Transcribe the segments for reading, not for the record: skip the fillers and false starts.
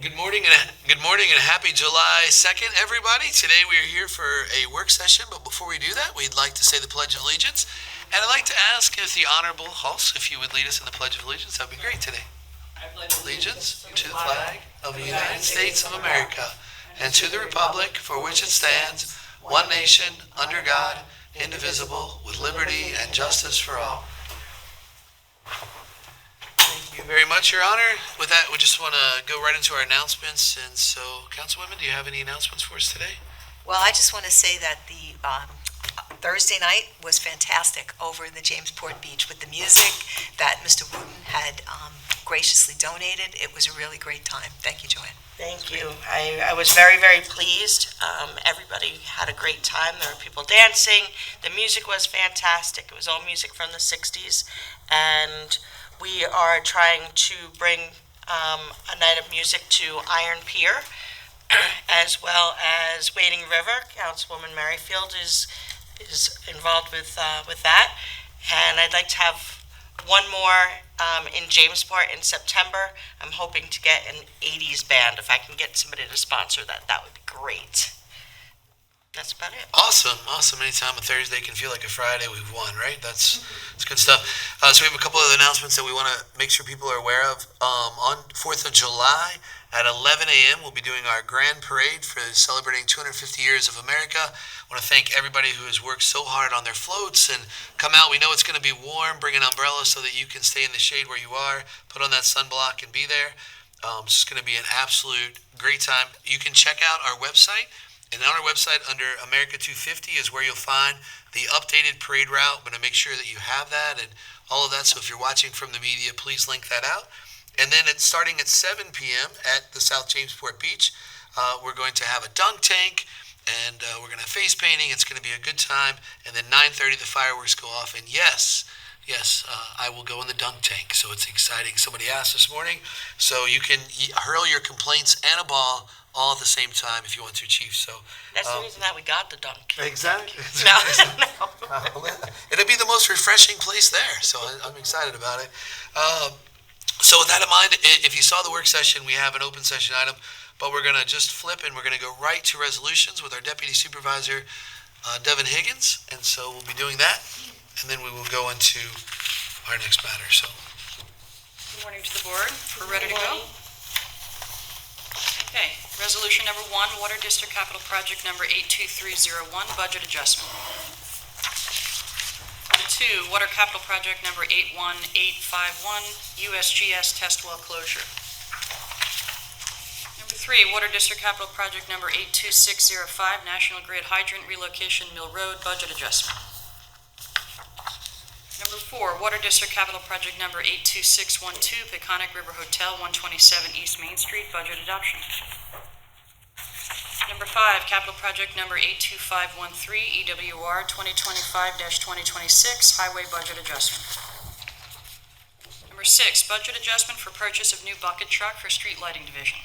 Good morning and happy July 2nd, everybody. Today we are here for a work session, but before we do that, we'd like to say the Pledge of Allegiance. And I'd like to ask if the Honorable Hulse, if you would lead us in the Pledge of Allegiance, that would be great today. Allegiance to the flag of the United States of America and to the republic for which it stands, one nation, under God, indivisible, with liberty and justice for all. Thank you very much, Your Honor. With that, we just want to go right into our announcements. And so, Councilwomen, do you have any announcements for us today? Well, I just want to say that the Thursday night was fantastic over in the Jamesport Beach with the music that Mr. Wooten had graciously donated. It was a really great time. Thank you, Joanne. Thank you. I was very, very pleased. Everybody had a great time. There were people dancing. The music was fantastic. It was all music from the 60s. And we are trying to bring a night of music to Iron Pier, as well as Wading River. Councilwoman Merrifield is involved with that. And I'd like to have one more in Jamesport in September. I'm hoping to get an 80s band. If I can get somebody to sponsor that, that would be great. That's about it. Awesome. Anytime a Thursday can feel like a Friday, we've won, right? That's good stuff. So we have a couple of announcements that we want to make sure people are aware of. On 4th of July at 11 a.m., we'll be doing our grand parade for celebrating 250 years of America. I want to thank everybody who has worked so hard on their floats and come out. We know it's going to be warm. Bring an umbrella so that you can stay in the shade where you are. Put on that sunblock and be there. It's going to be an absolute great time. You can check out our website. And on our website, under America 250, is where you'll find the updated parade route. I'm going to make sure that you have that and all of that. So if you're watching from the media, please link that out. And then it's starting at 7 p.m. at the South Jamesport Beach. We're going to have a dunk tank, and we're going to have face painting. It's going to be a good time. And then 9:30, the fireworks go off. And yes, I will go in the dunk tank. So it's exciting. Somebody asked this morning. So you can hurl your complaints and a ball all at the same time if you want to, Chief. So that's the reason that we got the dunk. Exactly. No. It'll be the most refreshing place there, so I'm excited about it. So with that in mind, if you saw the work session, we have an open session item, but we're going to just flip and we're going to go right to resolutions with our Deputy Supervisor, Devin Higgins. And so we'll be doing that, and then we will go into our next matter. So, good morning to the board. We're ready to go. Okay, resolution number 1, Water District Capital Project number 82301, budget adjustment. Number 2, Water Capital Project number 81851, USGS test well closure. Number 3, Water District Capital Project number 82605, National Grid Hydrant Relocation Mill Road budget adjustment. Number 4, Water District Capital Project number 82612, Peconic River Hotel, 127 East Main Street, budget adoption. Number 5, Capital Project number 82513, EWR 2025-2026, Highway budget adjustment. Number 6, budget adjustment for purchase of new bucket truck for Street Lighting Division.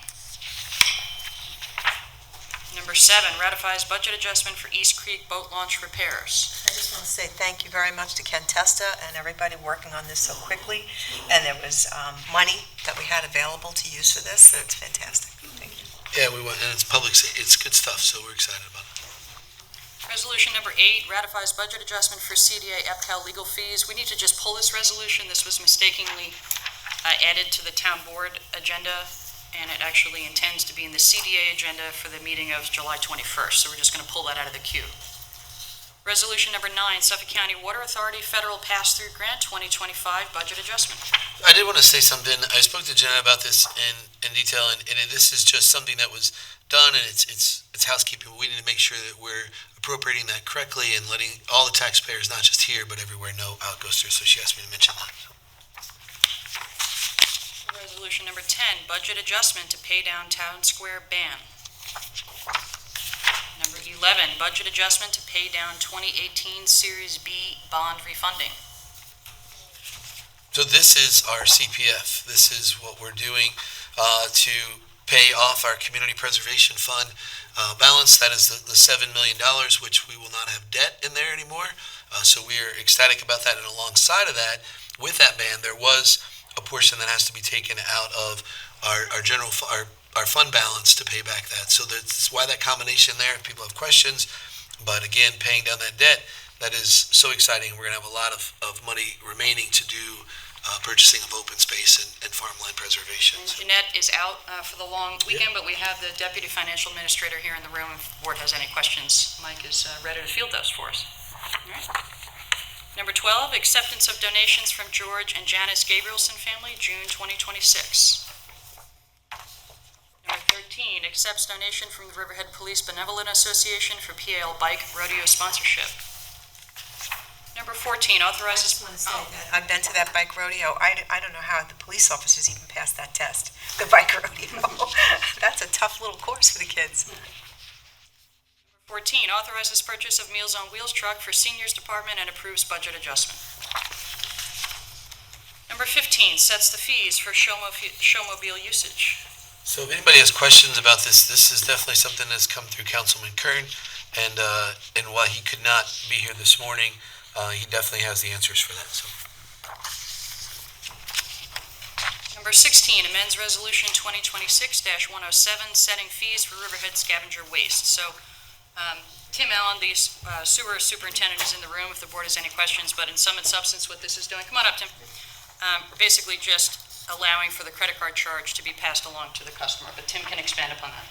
Number 7, ratifies budget adjustment for East Creek boat launch repairs. I just want to say thank you very much to Ken Testa and everybody working on this so quickly. And there was money that we had available to use for this, so it's fantastic. Thank you. Yeah, we went, and it's public. It's good stuff, so we're excited about it. Resolution number 8, ratifies budget adjustment for CDA EPCAL legal fees. We need to just pull this resolution. This was mistakenly added to the town board agenda, and it actually intends to be in the CDA agenda for the meeting of July 21st, so we're just going to pull that out of the queue. Resolution number 9, Suffolk County Water Authority Federal Pass-Through Grant 2025 budget adjustment. I did want to say something. I spoke to Jenna about this in detail, and this is just something that was done, and it's housekeeping. We need to make sure that we're appropriating that correctly and letting all the taxpayers, not just here, but everywhere, know how it goes through. So she asked me to mention that. Resolution number 10, budget adjustment to pay down Town Square ban. Number 11, budget adjustment to pay down 2018 Series B bond refunding. So this is our CPF. This is what we're doing to pay off our Community Preservation Fund balance. That is the $7 million, which we will not have debt in there anymore. So we are ecstatic about that. And alongside of that, with that ban, there was a portion that has to be taken out of our fund balance to pay back that. So that's why that combination there, if people have questions. But again, paying down that debt, that is so exciting. We're going to have a lot of money remaining to do purchasing of open space and farmland preservation. And Jeanette is out for the long weekend, but we have the Deputy Financial Administrator here in the room. If the board has any questions, Mike is ready to field those for us. All right. Number 12, acceptance of donations from George and Janice Gabrielson family, June 2026. Number 13, accepts donation from the Riverhead Police Benevolent Association for PAL Bike Rodeo sponsorship. Number 14, I authorizes... just want to say that I've been to that bike rodeo. I don't know how the police officers even passed that test, the bike rodeo. That's a tough little course for the kids. 14, authorizes purchase of Meals on Wheels truck for seniors department and approves budget adjustment. Number 15, sets the fees for showmobile usage. So if anybody has questions about this, this is definitely something that's come through Councilman Kern, and while he could not be here this morning, he definitely has the answers for that. So. Number 16, amends Resolution 2026-107, setting fees for Riverhead scavenger waste. So Tim Allen, the sewer superintendent, is in the room if the board has any questions, but in sum and substance what this is doing, come on up, Tim, basically just allowing for the credit card charge to be passed along to the customer, but Tim can expand upon that.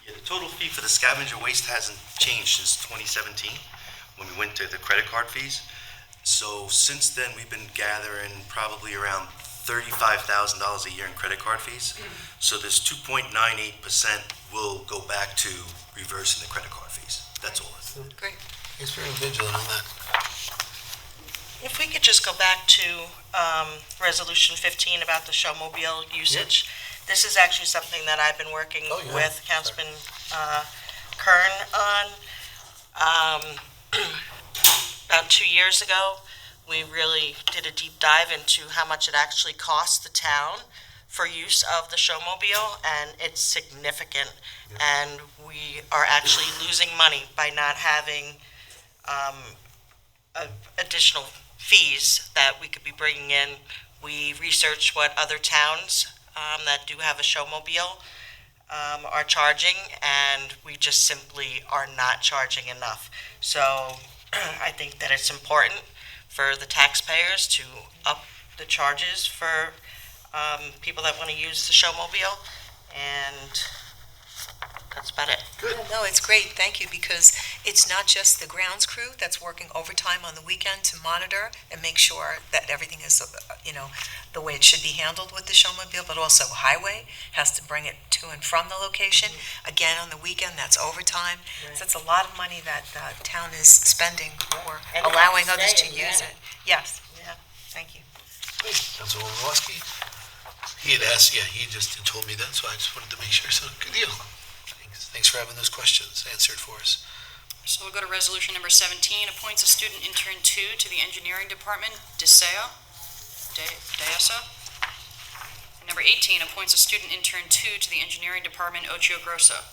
Yeah, the total fee for the scavenger waste hasn't changed since 2017 when we went to the credit card fees. So since then, we've been gathering probably around $35,000 a year in credit card fees. So this 2.98% will go back to reversing the credit card fees. That's all. Great. He's very vigilant on that. If we could just go back to Resolution 15 about the showmobile usage. This is actually something that I've been working with Councilman Kern on. About 2 years ago, we really did a deep dive into how much it actually costs the town for use of the showmobile, and it's significant. And we are actually losing money by not having additional fees that we could be bringing in. We researched what other towns that do have a showmobile are charging, and we just simply are not charging enough. So I think that it's important for the taxpayers to up the charges for people that want to use the showmobile, and that's about it. Good. No, it's great, thank you, because it's not just the grounds crew that's working overtime on the weekend to monitor and make sure that everything is, the way it should be handled with the showmobile, but also highway has to bring it to and from the location. Again, on the weekend, that's overtime. So it's a lot of money that the town is spending for And they allowing have to others stay to and use get it. Yes, yeah, thank you. Councilwoman Woski, he had asked, he just told me that, so I just wanted to make sure. So good deal. Thanks for having those questions answered for us. So we'll go to resolution number 17, appoints a student intern 2 to the engineering department, DESA. And number 18, appoints a student intern 2 to the engineering department, Ocho Grosso.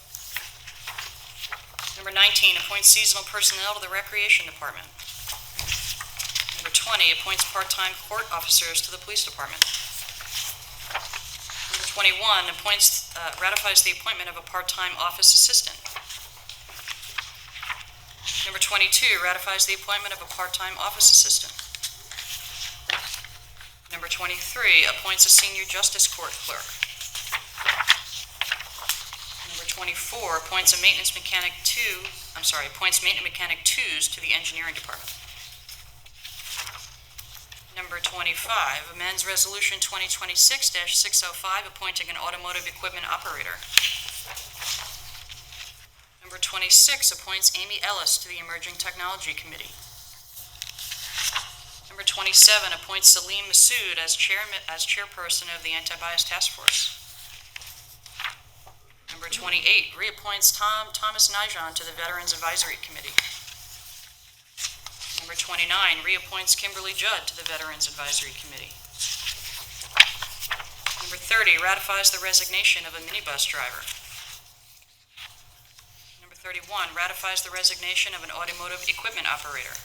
Number 19, appoints seasonal personnel to the recreation department. Number 20, appoints part-time court officers to the police department. Number 21, ratifies the appointment of a part-time office assistant. Number 22, ratifies the appointment of a part-time office assistant. Number 23, appoints a senior justice court clerk. Number 24, appoints maintenance mechanic 2s to the engineering department. Number 25, amends Resolution 2026-605, appointing an automotive equipment operator. Number 26, appoints Amy Ellis to the Emerging Technology Committee. Number 27, appoints Salim Massoud as chairperson of the Anti-Bias Task Force. Number 28, reappoints Thomas Nijon to the Veterans Advisory Committee. Number 29, reappoints Kimberly Judd to the Veterans Advisory Committee. Number 30, ratifies the resignation of a minibus driver. Number 31, ratifies the resignation of an automotive equipment operator.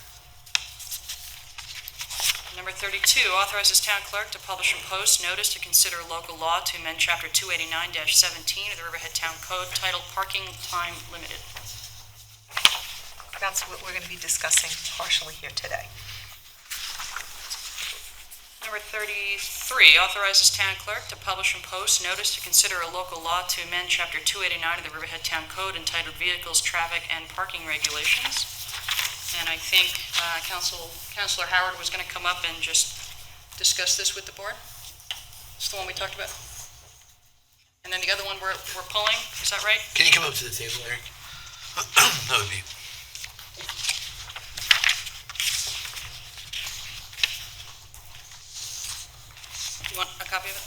Number 32, authorizes town clerk to publish and post notice to consider local law to amend Chapter 289-17 of the Riverhead Town Code titled Parking Time Limited. That's what we're going to be discussing partially here today. Number 33, authorizes town clerk to publish and post notice to consider a local law to amend Chapter 289 of the Riverhead Town Code entitled Vehicles, Traffic, and Parking Regulations. And I think Councilor Howard was going to come up and just discuss this with the board. It's the one we talked about. And then the other one we're pulling, is that right? Can you come up to the table, Eric? That would be. You want a copy of it?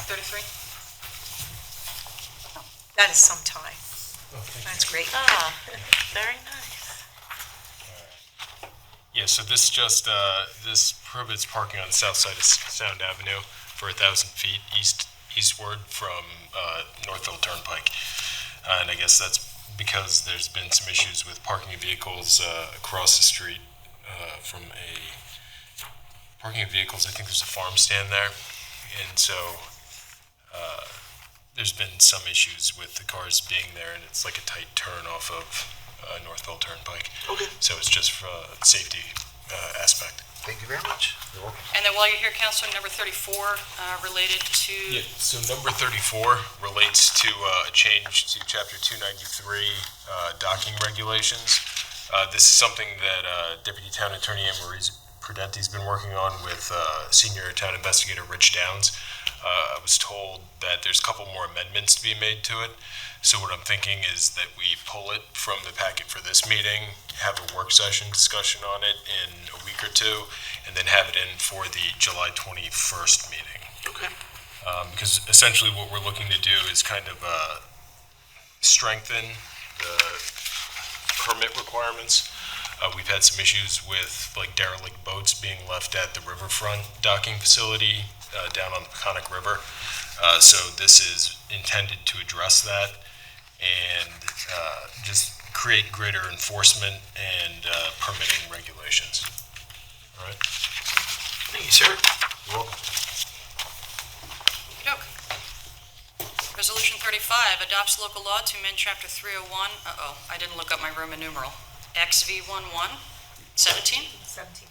33? That is some time. That's great. Ah, very nice. Yeah, so this just, this prohibits parking on the south side of Sound Avenue for 1,000 feet eastward from Northville Turnpike. And I guess that's because there's been some issues with parking of vehicles across the street from parking of vehicles. I think there's a farm stand there. And so there's been some issues with the cars being there, and it's like a tight turn off of Northville Turnpike. Okay. So it's just for a safety aspect. Thank you very much. And then while you're here, Councilor, number 34, related to... Yeah, so number 34 relates to a change to Chapter 293 docking regulations. This is something that Deputy Town Attorney Anne-Marie Prudenti's been working on with Senior Town Investigator Rich Downs. I was told that there's a couple more amendments to be made to it. So what I'm thinking is that we pull it from the packet for this meeting, have a work session discussion on it in a week or two, and then have it in for the July 21st meeting. Okay. Because essentially what we're looking to do is kind of strengthen the permit requirements. We've had some issues with like derelict boats being left at the riverfront docking facility down on the Peconic River. So this is intended to address that and just create greater enforcement and permitting regulations. All right? Thank you, sir. You're welcome. Okey-doke. Resolution 35 adopts local law to amend Chapter 301, I didn't look up my Roman numeral, XV11, 17 17.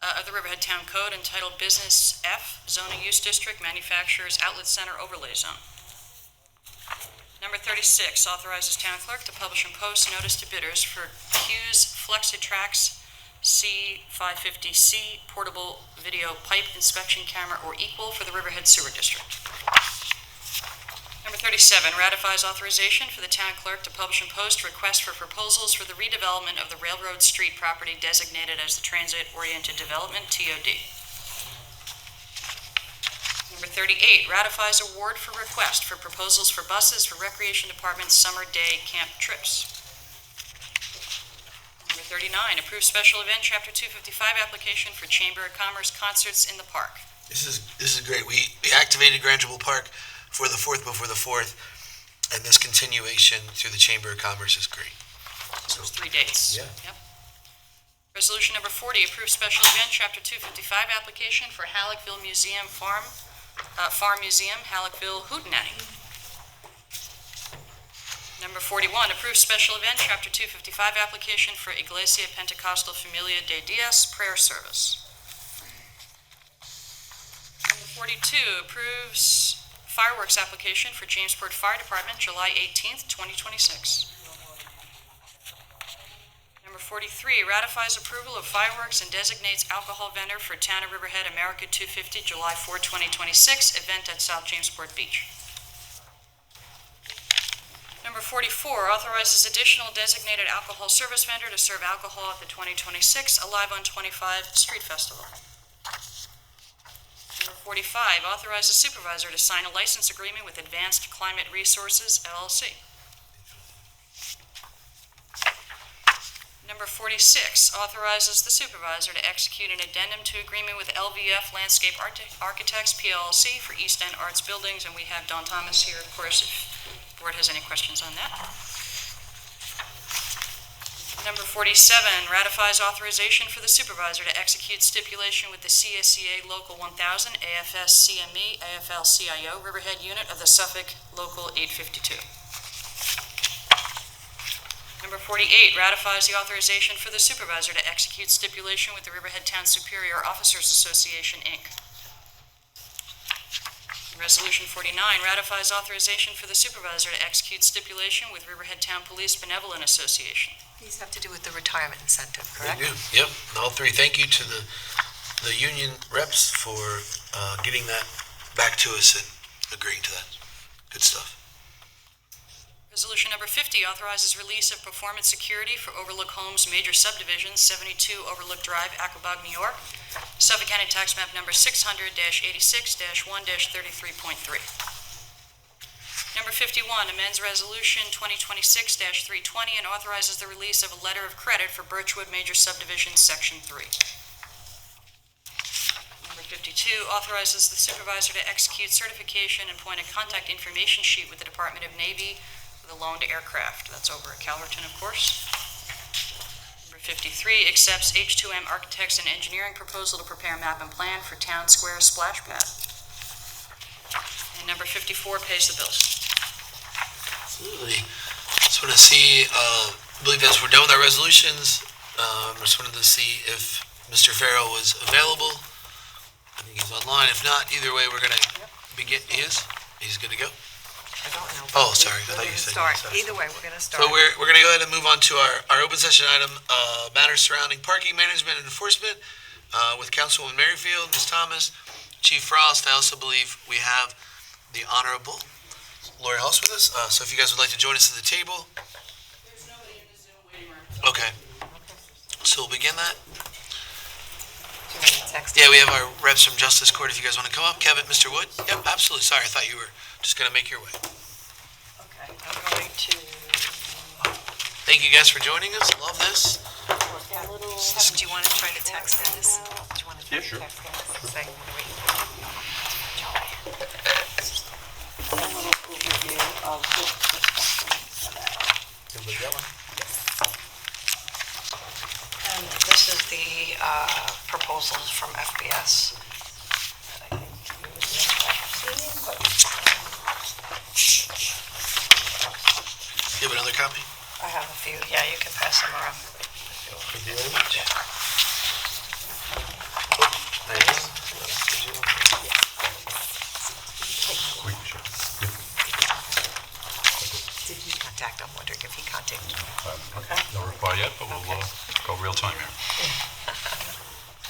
of the Riverhead Town Code entitled Business F, Zoning Use District, Manufacturers Outlet Center Overlay Zone. Number 36 authorizes town clerk to publish and post notice to bidders for Q's FlexiTrax C550C portable video pipe inspection camera or equal for the Riverhead Sewer District. Number 37 ratifies authorization for the town clerk to publish and post requests for proposals for the redevelopment of the Railroad Street property designated as the Transit-Oriented Development, TOD. Number 38 ratifies award for request for proposals for buses for Recreation Department's summer day camp trips. Number 39 approves special event Chapter 255 application for Chamber of Commerce concerts in the park. This is great. We activated Grangeville Park for the 4th before the 4th, and this continuation through the Chamber of Commerce is great. So it's 3 dates. Yeah. Yep. Resolution number 40 approves special event Chapter 255 application for Halleckville Museum Farm Museum, Halleckville Hootenanny. Number 41 approves special event Chapter 255 application for Iglesia Pentecostal Familia de Dios prayer service. Number 42 approves fireworks application for Jamesport Fire Department, July 18th, 2026. Number 43 ratifies approval of fireworks and designates alcohol vendor for Town of Riverhead America 250, July 4, 2026, event at South Jamesport Beach. Number 44 authorizes additional designated alcohol service vendor to serve alcohol at the 2026 Alive on 25 Street Festival. Number 45 authorizes supervisor to sign a license agreement with Advanced Climate Resources, LLC. Number 46 authorizes the supervisor to execute an addendum to agreement with LVF Landscape Architects, PLC, for East End Arts Buildings, and we have Don Thomas here, of course, if the board has any questions on that. Number 47, ratifies authorization for the supervisor to execute stipulation with the CSEA Local 1000, AFS-CME, AFL-CIO Riverhead Unit of the Suffolk Local 852. Number 48, ratifies the authorization for the supervisor to execute stipulation with the Riverhead Town Superior Officers Association, Inc. Resolution 49, ratifies authorization for the supervisor to execute stipulation with Riverhead Town Police Benevolent Association. These have to do with the retirement incentive, They correct? do. Yep, all three. Thank you to the union reps for getting that back to us and agreeing to that. Good stuff. Resolution number 50 authorizes release of performance security for Overlook Homes Major Subdivision, 72 Overlook Drive, Aquabog, New York. Suffolk County Tax Map number 600-86-1-33.3. Number 51 amends Resolution 2026-320 and authorizes the release of a letter of credit for Birchwood Major Subdivision, Section 3. Number 52 authorizes the supervisor to execute certification and point a contact information sheet with the Department of Navy for the loaned aircraft. That's over at Calverton, of course. Number 53 accepts H2M Architects and Engineering proposal to prepare map and plan for Town Square splash pad. And number 54 pays the bills. Absolutely. Just want to see, I believe as we're done with our resolutions, just wanted to see if Mr. Farrell was available. I think he's online. If not, either way, we're going to begin. He is? He's good to go? I don't know. Oh, sorry. I We're thought going you to said. start. sorry. Either way, we're going to start. So we're going to go ahead and move on to our open session item, matters surrounding parking management and enforcement, with Councilwoman Merrifield, Ms. Thomas, Chief Frost. I also believe we have the Honorable Lori Hulse with us. So if you guys would like to join us at the table. There's nobody in the Zoom waiting room. Okay. So we'll begin that. Do you want to text? Yeah, we have our reps from Justice Court. If you guys want to come up. Kevin, Mr. Wood? Yep, absolutely. Sorry, I thought you were just going to make your way. Okay, I'm going to Thank you guys for joining us. Love this. look a little. Do you want to try to text Dennis? Do you want to Yeah, sure. text Dennis? Say, wait. A little overview of and this is the proposals from FBS. that I think you would be interested in, but, You have another copy? I have a few, yeah, you can pass them around. Thank you very much. Did he contact? I'm wondering if he contacted you. No reply yet, but we'll go real time here.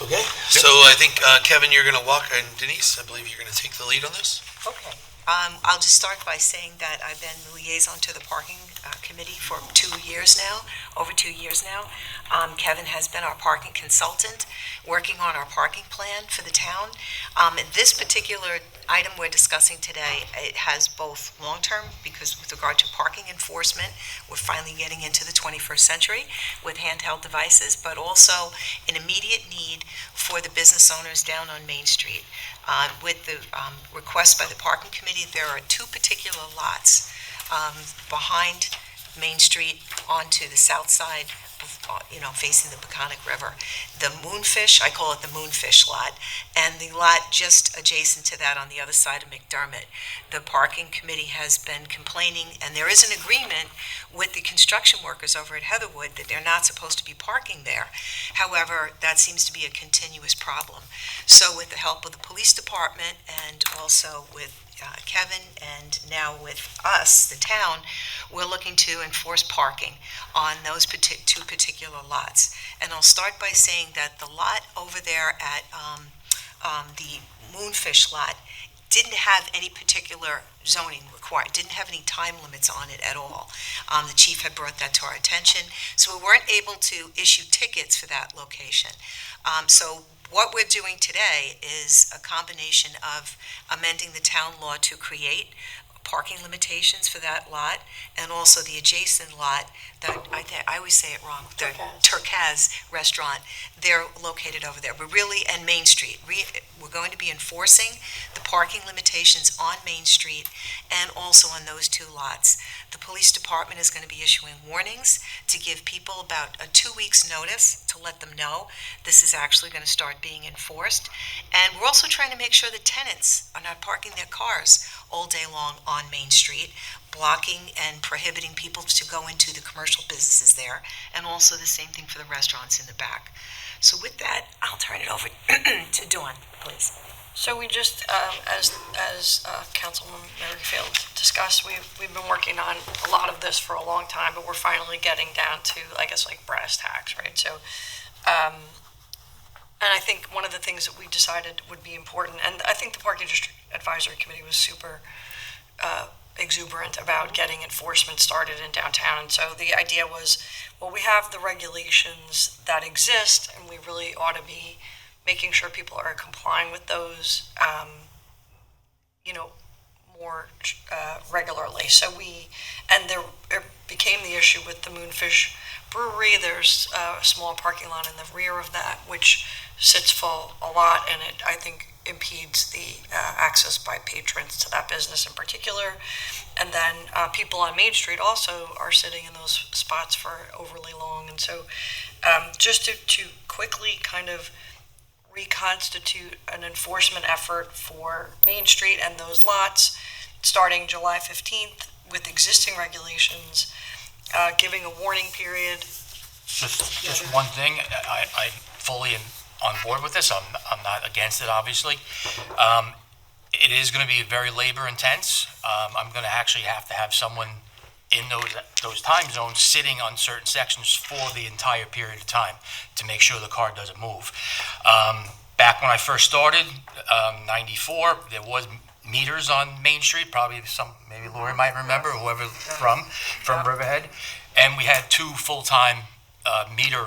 Okay, so I think, Kevin, you're going to walk, and Denise, I believe you're going to take the lead on this? Okay. I'll just start by saying that I've been liaison to the parking committee for 2 years now, over 2 years now. Kevin has been our parking consultant, working on our parking plan for the town. This particular item we're discussing today, it has both long-term, because with regard to parking enforcement, we're finally getting into the 21st century with handheld devices, but also an immediate need for the business owners down on Main Street. With the request by the parking committee, there are two particular lots behind Main Street onto the south side, facing the Peconic River. The Moonfish, I call it the Moonfish lot, and the lot just adjacent to that on the other side of McDermott. The parking committee has been complaining, and there is an agreement with the construction workers over at Heatherwood that they're not supposed to be parking there. However, that seems to be a continuous problem. So with the help of the police department and also with Kevin and now with us, the town, we're looking to enforce parking on those two particular lots. And I'll start by saying that the lot over there at the Moonfish lot didn't have any particular zoning required, didn't have any time limits on it at all. The chief had brought that to our attention, so we weren't able to issue tickets for that location. So what we're doing today is a combination of amending the town law to create parking limitations for that lot, and also the adjacent lot, that, I always say it wrong, the Turquoise Restaurant, they're located over there. But really, and Main Street, we're going to be enforcing the parking limitations on Main Street and also on those two lots. The police department is going to be issuing warnings to give people about a 2 weeks' notice to let them know this is actually going to start being enforced. And we're also trying to make sure the tenants are not parking their cars all day long on Main Street, blocking and prohibiting people to go into the commercial businesses there, and also the same thing for the restaurants in the back. So with that, I'll turn it over to Dawn, please. So we just, as Councilwoman Merrifield discussed, we've been working on a lot of this for a long time, but we're finally getting down to, I guess, like brass tacks, right? So, and I think one of the things that we decided would be important, and I think the Parking District Advisory Committee was super exuberant about getting enforcement started in downtown. And so the idea was, well, we have the regulations that exist, and we really ought to be making sure people are complying with those, more regularly. So it became the issue with the Moonfish Brewery. There's a small parking lot in the rear of that, which sits full a lot, and it, I think, impedes the access by patrons to that business in particular. And then people on Main Street also are sitting in those spots for overly long. And so just to quickly kind of reconstitute an enforcement effort for Main Street and those lots starting July 15th with existing regulations, giving a warning period. Just one thing, I fully am on board with this. I'm not against it, obviously. It is going to be very labor intense. I'm going to actually have to have someone in those time zones sitting on certain sections for the entire period of time to make sure the car doesn't move. Back when I first started, 94, there was meters on Main Street, probably maybe Lori might remember, whoever from Riverhead, and we had 2 full-time meter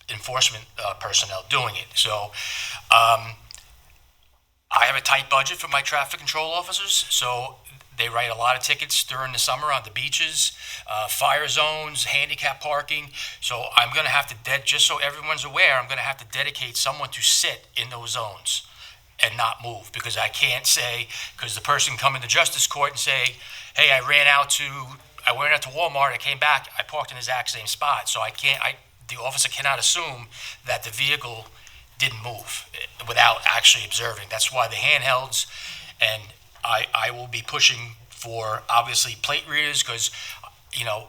enforcement personnel doing it. So I have a tight budget for my traffic control officers, so they write a lot of tickets during the summer on the beaches, fire zones, handicap parking. So I'm going to have to, just so everyone's aware, I'm going to have to dedicate someone to sit in those zones and not move, because I can't say, because the person come into Justice Court and say, hey, I went out to Walmart, I came back, I parked in the exact same spot. So the officer cannot assume that the vehicle didn't move without actually observing. That's why the handhelds, and I will be pushing for, obviously, plate readers, because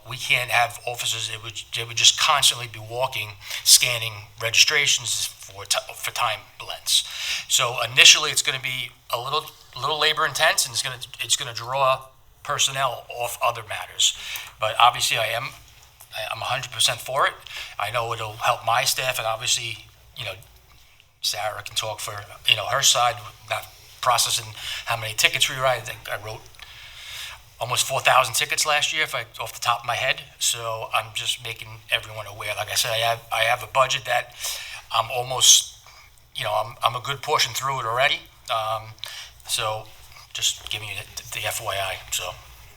we can't have officers, they would just constantly be walking, scanning registrations for time blends. So initially, it's going to be a little labor intense, and it's going to draw personnel off other matters. But obviously, I'm 100% for it. I know it'll help my staff, and obviously, Sarah can talk for her side, not processing how many tickets we write. I think I wrote almost 4,000 tickets last year, off the top of my head. So I'm just making everyone aware. Like I said, I have a budget that I'm almost, I'm a good portion through it already. So just giving you the FYI. So.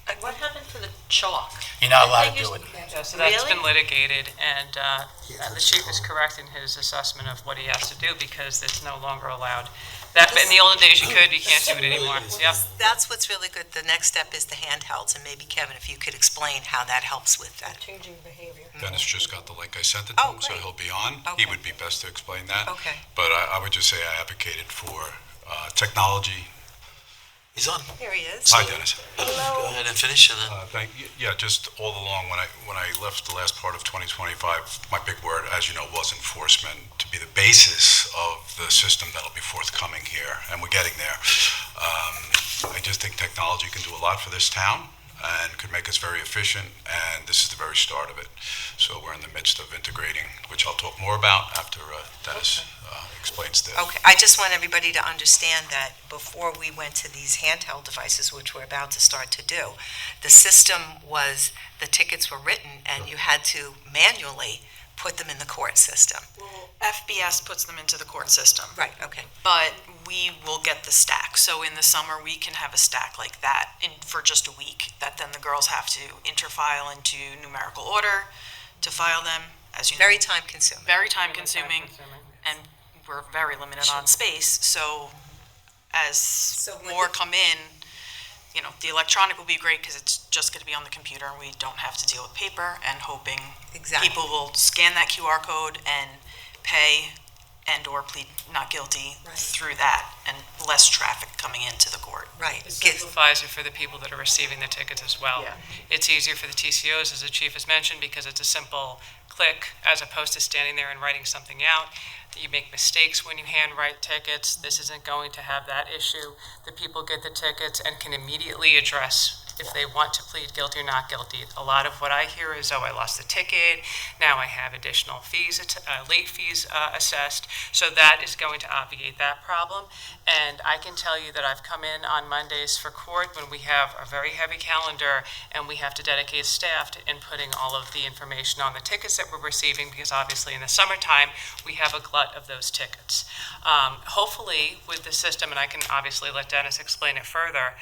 And what happened to the chalk? You're not allowed to do it. Yeah, so that's Really? been litigated, and the chief is correct in his assessment of what he has to do, because it's no longer allowed. That, in the olden days you could, you can't do it anymore. Yep. That's what's really good. The next step is the handhelds, and maybe Kevin, if you could explain how that helps with that. Changing behavior. Dennis just got the link. I sent it to him, so great. he'll be on. Okay. He would be best to explain that. Okay. But I would just say I advocated for technology. He's on. Here he is. Hi, Dennis. Go ahead and finish, and then. Thank you. Yeah, just all along, when I left the last part of 2025, my big word, as you know, was enforcement, to be the basis of the system that'll be forthcoming here, and we're getting there. I just think technology can do a lot for this town and could make us very efficient, and this is the very start of it. So we're in the midst of integrating, which I'll talk more about after Dennis explains this. Okay, I just want everybody to understand that before we went to these handheld devices, which we're about to start to do, the system was, the tickets were written, and you had to manually put them in the court system. Well, FBS puts them into the court system. Right, okay. But we will get the stack. So in the summer, we can have a stack like that for just a week, that then the girls have to interfile into numerical order to file them, as you know. Very time consuming. Very time consuming, and we're very limited on space, so as when more come in, you know, the electronic will be great because it's just going to be on the computer and we don't have to deal with paper, and hoping Exactly. people will scan that QR code and pay and/or plead not guilty Right. through that, and less traffic coming into the court. Right. It simplifies it for the people that are receiving the tickets as well. Yeah. It's easier for the TCOs, as the chief has mentioned, because it's a simple click as opposed to standing there and writing something out. You make mistakes when you handwrite tickets. This isn't going to have that issue. The people get the tickets and can immediately address if they want to plead guilty or not guilty. A lot of what I hear is, oh, I lost the ticket, now I have additional fees, late fees assessed. So that is going to obviate that problem. And I can tell you that I've come in on Mondays for court when we have a very heavy calendar and we have to dedicate staff to inputting all of the information on the tickets that we're receiving, because obviously in the summertime, we have a glut of those tickets. Hopefully with the system, and I can obviously let Dennis explain it further,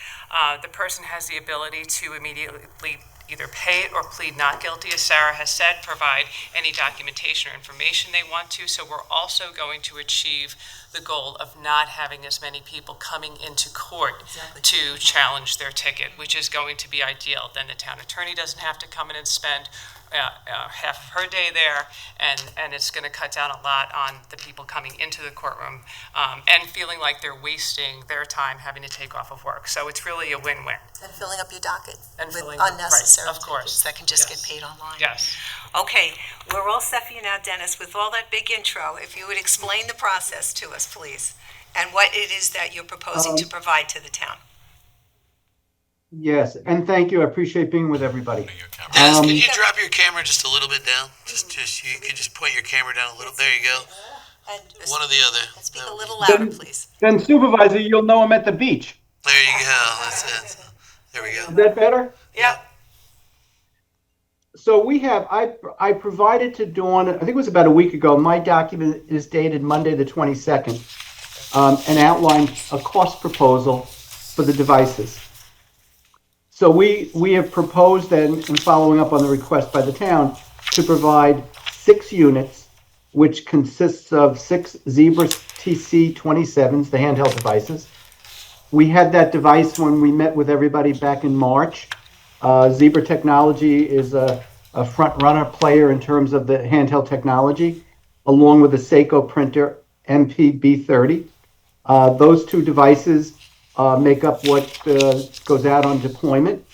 the person has the ability to immediately either pay it or plead not guilty, as Sarah has said, provide any documentation or information they want to. So we're also going to achieve the goal of not having as many people coming into court to challenge their ticket, which is going to be ideal. Then the town attorney doesn't have to come in and spend half of her day there, and it's going to cut down a lot on the people coming into the courtroom and feeling like they're wasting their time having to take off of work. So it's really a win-win. And filling up your docket And with filling- unnecessary right, of course. tickets that can just Yes. get paid online. Yes. Okay, we're all set for you now, Dennis, with all that big intro. If you would explain the process to us, please, and what it is that you're proposing to provide to the town. Yes, and thank you. I appreciate being with everybody. Dennis, could you drop your camera just a little bit down? You could just point your camera down a little. There you go. And One or the other. and speak a little louder, please. Then Supervisor, you'll know I'm at the beach. There you go. That's it. There we go. Is that better? Yeah. So we have, I provided to Dawn, I think it was about a week ago, my document is dated Monday the 22nd, and outlined a cost proposal for the devices. So we have proposed then, and following up on the request by the town, to provide 6 units, which consists of 6 Zebra TC27s, the handheld devices. We had that device when we met with everybody back in March. Zebra Technology is a front runner player in terms of the handheld technology, along with the Seiko printer MPB30. Those 2 devices make up what goes out on deployment.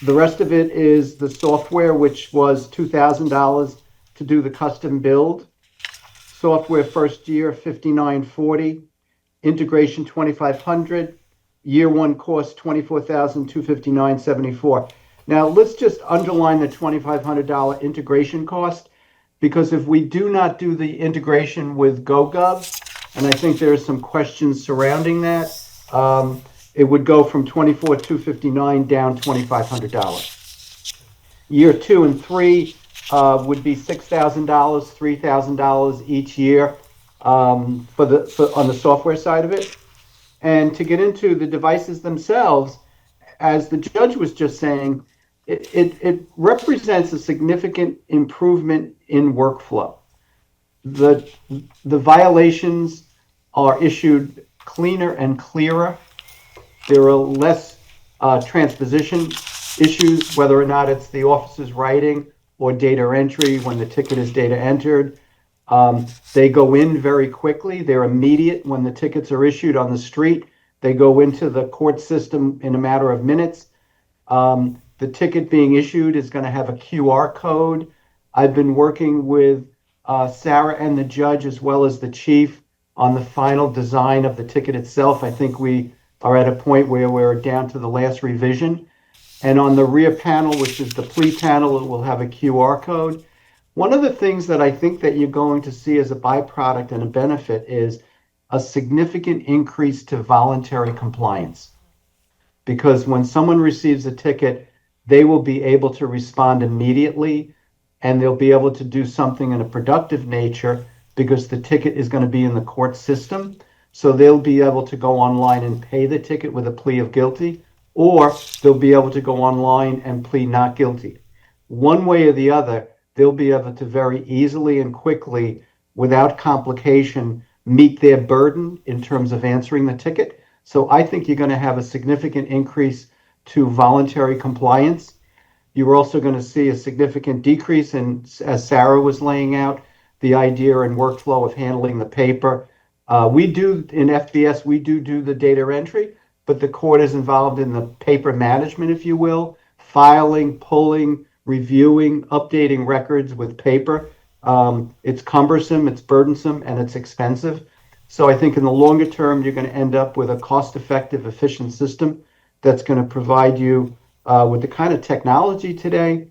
The rest of it is the software, which was $2,000 to do the custom build. Software first year, $5,940. Integration, $2,500. Year 1 cost, $24,259.74. Now, let's just underline the $2,500 integration cost, because if we do not do the integration with GoGov, and I think there are some questions surrounding that, it would go from $24,259 down $2,500. Year 2 and 3 would be $6,000, $3,000 each year on the software side of it. And to get into the devices themselves, as the judge was just saying, it represents a significant improvement in workflow. The violations are issued cleaner and clearer. There are less transposition issues, whether or not it's the officer's writing or data entry when the ticket is data entered. They go in very quickly. They're immediate when the tickets are issued on the street. They go into the court system in a matter of minutes. The ticket being issued is going to have a QR code. I've been working with Sarah and the judge, as well as the chief, on the final design of the ticket itself. I think we are at a point where we're down to the last revision. And on the rear panel, which is the plea panel, it will have a QR code. One of the things that I think that you're going to see as a byproduct and a benefit is a significant increase to voluntary compliance. Because when someone receives a ticket, they will be able to respond immediately, and they'll be able to do something in a productive nature because the ticket is going to be in the court system. So they'll be able to go online and pay the ticket with a plea of guilty, or they'll be able to go online and plead not guilty. One way or the other, they'll be able to very easily and quickly, without complication, meet their burden in terms of answering the ticket. So I think you're going to have a significant increase to voluntary compliance. You're also going to see a significant decrease in, as Sarah was laying out, the idea and workflow of handling the paper. We do, in FBS, we do the data entry, but the court is involved in the paper management, if you will, filing, pulling, reviewing, updating records with paper. It's cumbersome, it's burdensome, and it's expensive. So I think in the longer term, you're going to end up with a cost-effective, efficient system that's going to provide you with the kind of technology today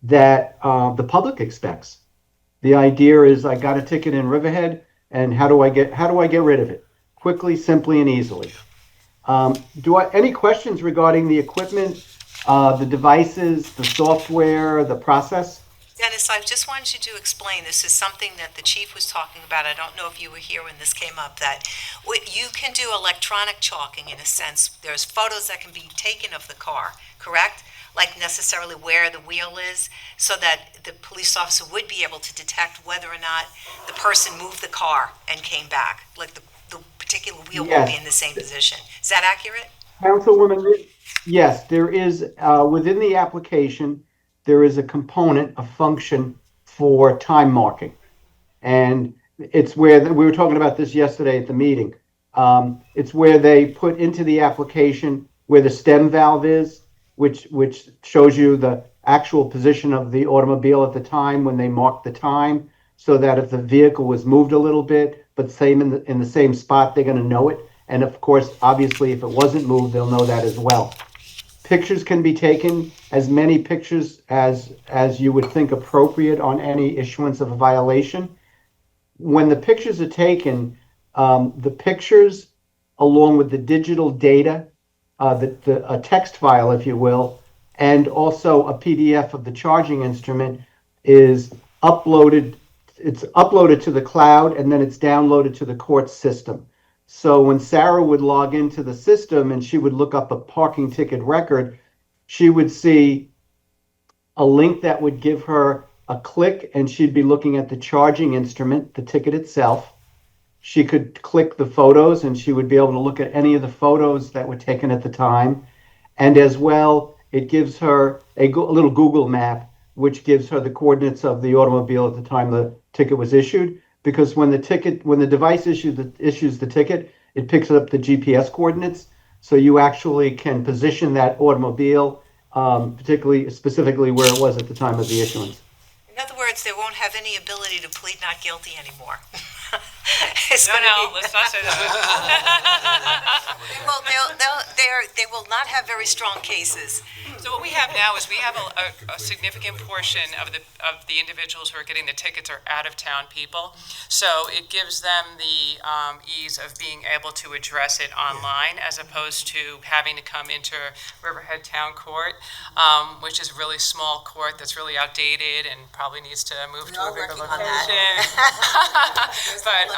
that the public expects. The idea is, I got a ticket in Riverhead, and how do I get rid of it quickly, simply, and easily? Any questions regarding the equipment, the devices, the software, the process? Dennis, I just wanted you to explain, this is something that the chief was talking about. I don't know if you were here when this came up, that you can do electronic chalking in a sense. There's photos that can be taken of the car, correct? Like necessarily where the wheel is, so that the police officer would be able to detect whether or not the person moved the car and came back. Like the particular wheel won't be in the same position. Is that accurate? Councilwoman, yes, there is, within the application, there is a component, a function for time marking. And it's where, we were talking about this yesterday at the meeting. It's where they put into the application where the stem valve is, which shows you the actual position of the automobile at the time when they mark the time, so that if the vehicle was moved a little bit, but same in the same spot, they're going to know it. And of course, obviously, if it wasn't moved, they'll know that as well. Pictures can be taken, as many pictures as you would think appropriate on any issuance of a violation. When the pictures are taken, the pictures, along with the digital data, a text file, if you will, and also a PDF of the charging instrument is uploaded. It's uploaded to the cloud, and then it's downloaded to the court system. So when Sarah would log into the system and she would look up a parking ticket record, she would see a link that would give her a click, and she'd be looking at the charging instrument, the ticket itself. She could click the photos, and she would be able to look at any of the photos that were taken at the time. And as well, it gives her a little Google map, which gives her the coordinates of the automobile at the time the ticket was issued. Because when the device issues the ticket, it picks up the GPS coordinates. So you actually can position that automobile, specifically where it was at the time of the issuance. In other words, they won't have any ability to plead not guilty anymore. Let's not say that. They will not have very strong cases. So what we have now is we have a significant portion of the individuals who are getting the tickets are out-of-town people. So it gives them the ease of being able to address it online, as opposed to having to come into Riverhead Town Court, which is a really small court that's really outdated and probably needs to move to a bigger location. But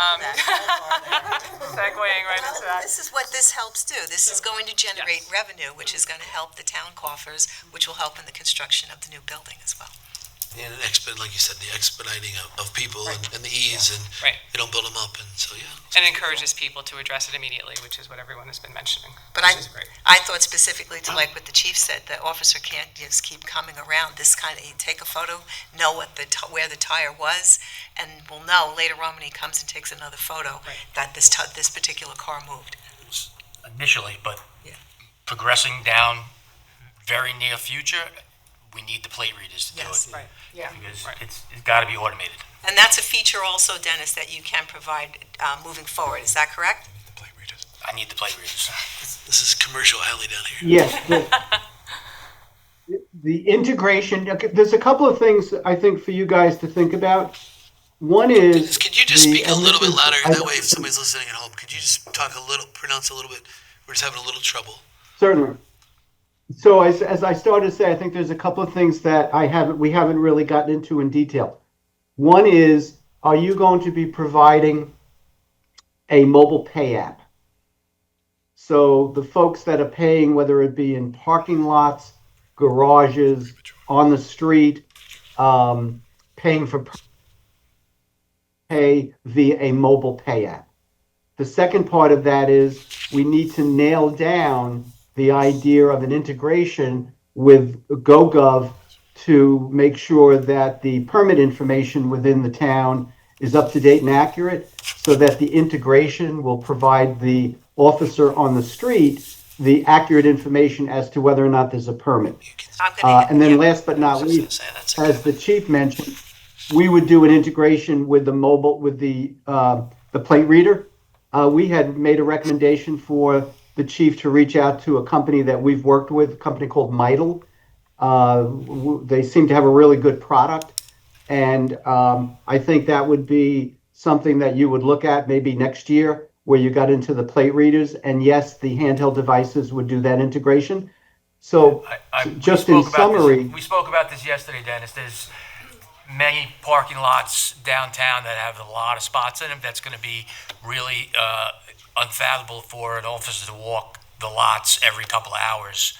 segueing right into that. This is what this helps do. This is going to generate revenue, which is going to help the town coffers, which will help in the construction of the new building as well. And like you said, the expediting of people and the ease, and they don't build them up, and so And encourages people to address it immediately, which is what everyone has been mentioning. But I thought specifically to like what the chief said, the officer can't just keep coming around. This kind of, you take a photo, know where the tire was, and will know later on when he comes and takes another photo that this particular car moved. Initially, but progressing down very near future, we need the plate readers to do it. Because it's got to be automated. And that's a feature also, Dennis, that you can provide moving forward. Is that correct? I need the plate readers. This is commercial alley down here. Yes. The integration, there's a couple of things I think for you guys to think about. One is... Could you just speak a little bit louder? That way, if somebody's listening at home, could you just pronounce a little bit? We're just having a little trouble. Certainly. So as I started to say, I think there's a couple of things that we haven't really gotten into in detail. One is, are you going to be providing a mobile pay app. So the folks that are paying, whether it be in parking lots, garages, on the street, paying for pay via a mobile pay app. The second part of that is we need to nail down the idea of an integration with GoGov to make sure that the permit information within the town is up to date and accurate, so that the integration will provide the officer on the street the accurate information as to whether or not there's a permit. And then last but not least, as the chief mentioned, we would do an integration with the mobile, with the plate reader. We had made a recommendation for the chief to reach out to a company that we've worked with, a company called Midel. They seem to have a really good product, and I think that would be something that you would look at maybe next year, where you got into the plate readers, and yes, the handheld devices would do that integration. So just in summary, we spoke about this yesterday, Dennis. There's many parking lots downtown that have a lot of spots in them. That's going to be really unfathomable for an officer to walk the lots every couple of hours.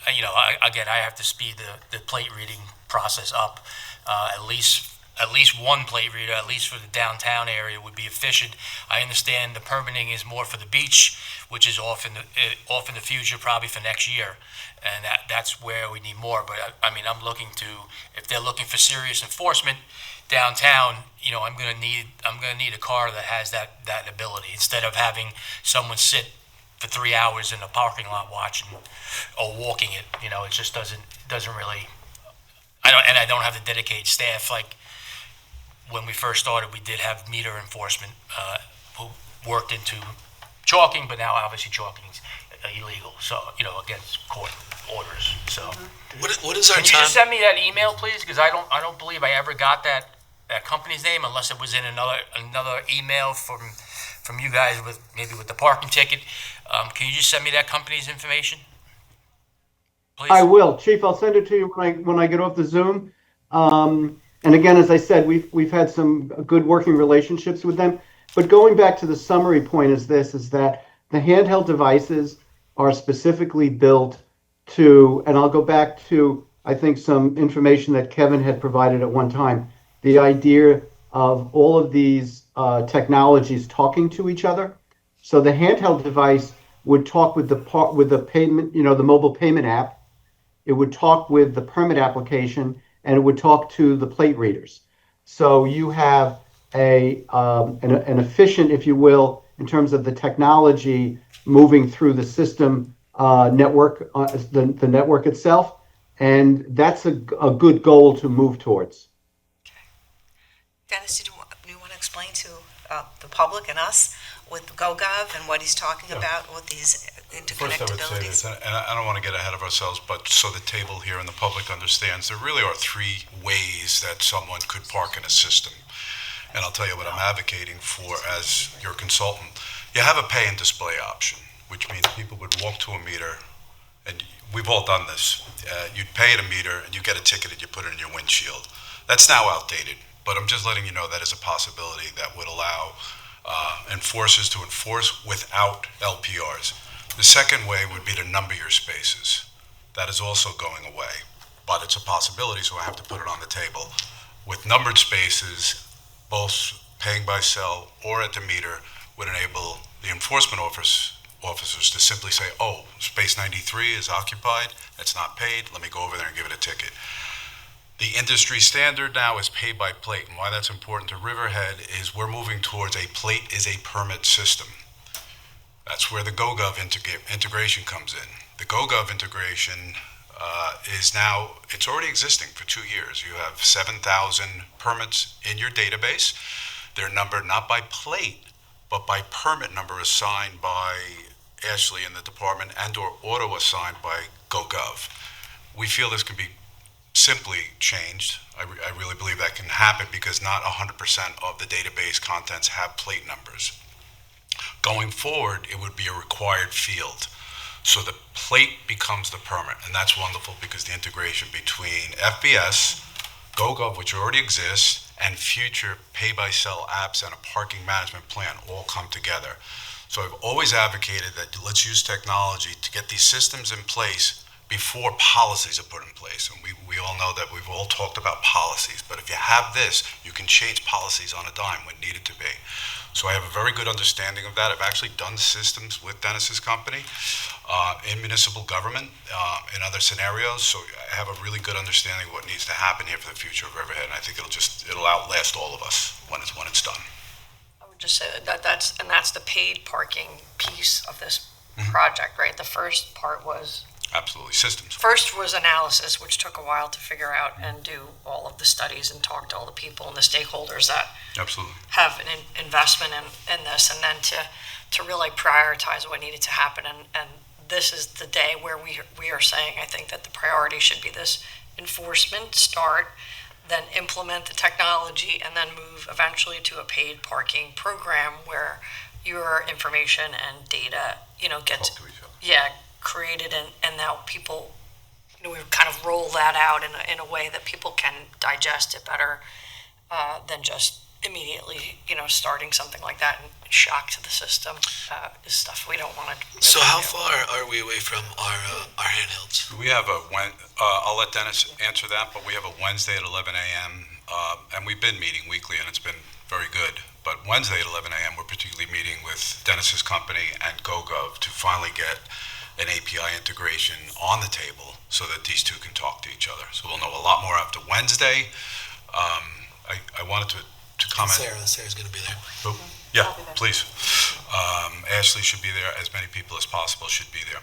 Again, I have to speed the plate reading process up. At least one plate reader, at least for the downtown area, would be efficient. I understand the permitting is more for the beach, which is off in the future, probably for next year, and that's where we need more. But I'm looking to, if they're looking for serious enforcement downtown, I'm gonna need a car that has that ability, instead of having someone sit for 3 hours in a parking lot watching or walking it. It just doesn't really. I don't have the dedicated staff. Like when we first started, we did have meter enforcement who worked into chalking, but now obviously chalking is illegal. So against court orders. So what is our Can you just send me that email, please? Because I don't believe I ever got that company's name, unless it was in another email from you guys with the parking ticket. Can you just send me that company's information, please? I will, Chief. I'll send it to you when I get off the Zoom. And again, as I said, we've had some good working relationships with them. But going back to the summary point is that the handheld devices are specifically built to, and I'll go back to, I think, some information that Kevin had provided at one time, the idea of all of these technologies talking to each other. So the handheld device would talk with the payment, the mobile payment app. It would talk with the permit application, and it would talk to the plate readers. So you have an efficient, if you will, in terms of the technology moving through the system network, the network itself, and that's a good goal to move towards. Okay. Dennis, do you want to explain to the public and us with GoGov and what he's talking about with these interconnectabilities? First, I would say this, and I don't want to get ahead of ourselves, but so the table here and the public understands, there really are 3 ways that someone could park in a system. And I'll tell you what I'm advocating for as your consultant. You have a pay and display option, which means people would walk to a meter, and we've all done this. You'd pay at a meter, and you get a ticket, and you put it in your windshield. That's now outdated, but I'm just letting you know that is a possibility that would allow enforcers to enforce without LPRs. The second way would be to number your spaces. That is also going away, but it's a possibility, so I have to put it on the table. With numbered spaces, both paying by cell or at the meter would enable the enforcement officers to simply say, oh, space 93 is occupied, it's not paid, let me go over there and give it a ticket. The industry standard now is pay by plate, and why that's important to Riverhead is we're moving towards a plate is a permit system. That's where the GoGov integration comes in. The GoGov integration is now, it's already existing for 2 years. You have 7,000 permits in your database. They're numbered not by plate, but by permit number assigned by Ashley in the department and or auto assigned by GoGov. We feel this can be simply changed. I really believe that can happen because not 100% of the database contents have plate numbers. Going forward, it would be a required field. So the plate becomes the permit, and that's wonderful because the integration between FBS, GoGov, which already exists, and future pay-by-cell apps and a parking management plan all come together. So I've always advocated that let's use technology to get these systems in place before policies are put in place. And we all know that we've all talked about policies, but if you have this, you can change policies on a dime when needed to be. So I have a very good understanding of that. I've actually done systems with Dennis's company in municipal government, in other scenarios. So I have a really good understanding of what needs to happen here for the future of Riverhead. And I think it'll outlast all of us when it's done. I would just say that's the paid parking piece of this project, right? The first part was Absolutely, systems. First was analysis, which took a while to figure out and do all of the studies and talk to all the people and the stakeholders that Absolutely. have an investment in this, and then to really prioritize what needed to happen. And this is the day where we are saying, I think, that the priority should be this enforcement start, then implement the technology, and then move eventually to a paid parking program where your information and data, gets created, and now people, we kind of roll that out in a way that people can digest it better than just immediately, starting something like that and shock to the system is stuff we don't want to. Really So how far are we away from our handhelds? We have I'll let Dennis answer that, but we have a Wednesday at 11 a.m. And we've been meeting weekly, and it's been very good. But Wednesday at 11 a.m., we're particularly meeting with Dennis's company and GoGov to finally get an API integration on the table so that these two can talk to each other. So we'll know a lot more after Wednesday. I wanted to comment. Sarah's going to be there. Oh, yeah, please. Ashley should be there. As many people as possible should be there.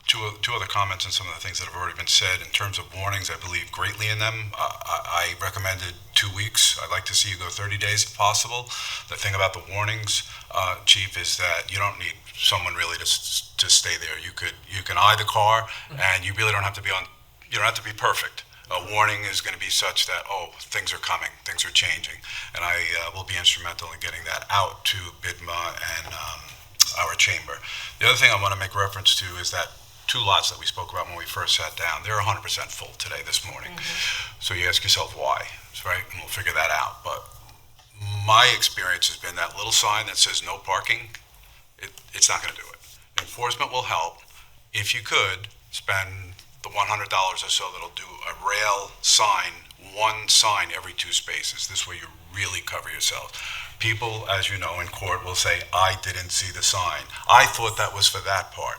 Two other comments on some of the things that have already been said. In terms of warnings, I believe greatly in them. I recommended 2 weeks. I'd like to see you go 30 days if possible. The thing about the warnings, Chief, is that you don't need someone really to stay there. You can eye the car, and you really don't have to be you don't have to be perfect. A warning is going to be such that, things are coming, things are changing. And I will be instrumental in getting that out to BIDMA and our chamber. The other thing I want to make reference to is that 2 lots that we spoke about when we first sat down, they're 100% full today, this morning. So you ask yourself why, right? And we'll figure that out. But my experience has been that little sign that says no parking, it's not going to do it. Enforcement will help. If you could, spend the $100 or so that'll do a rail sign, 1 sign every 2 spaces. This way you really cover yourself. People, as you know, in court will say, I didn't see the sign. I thought that was for that part,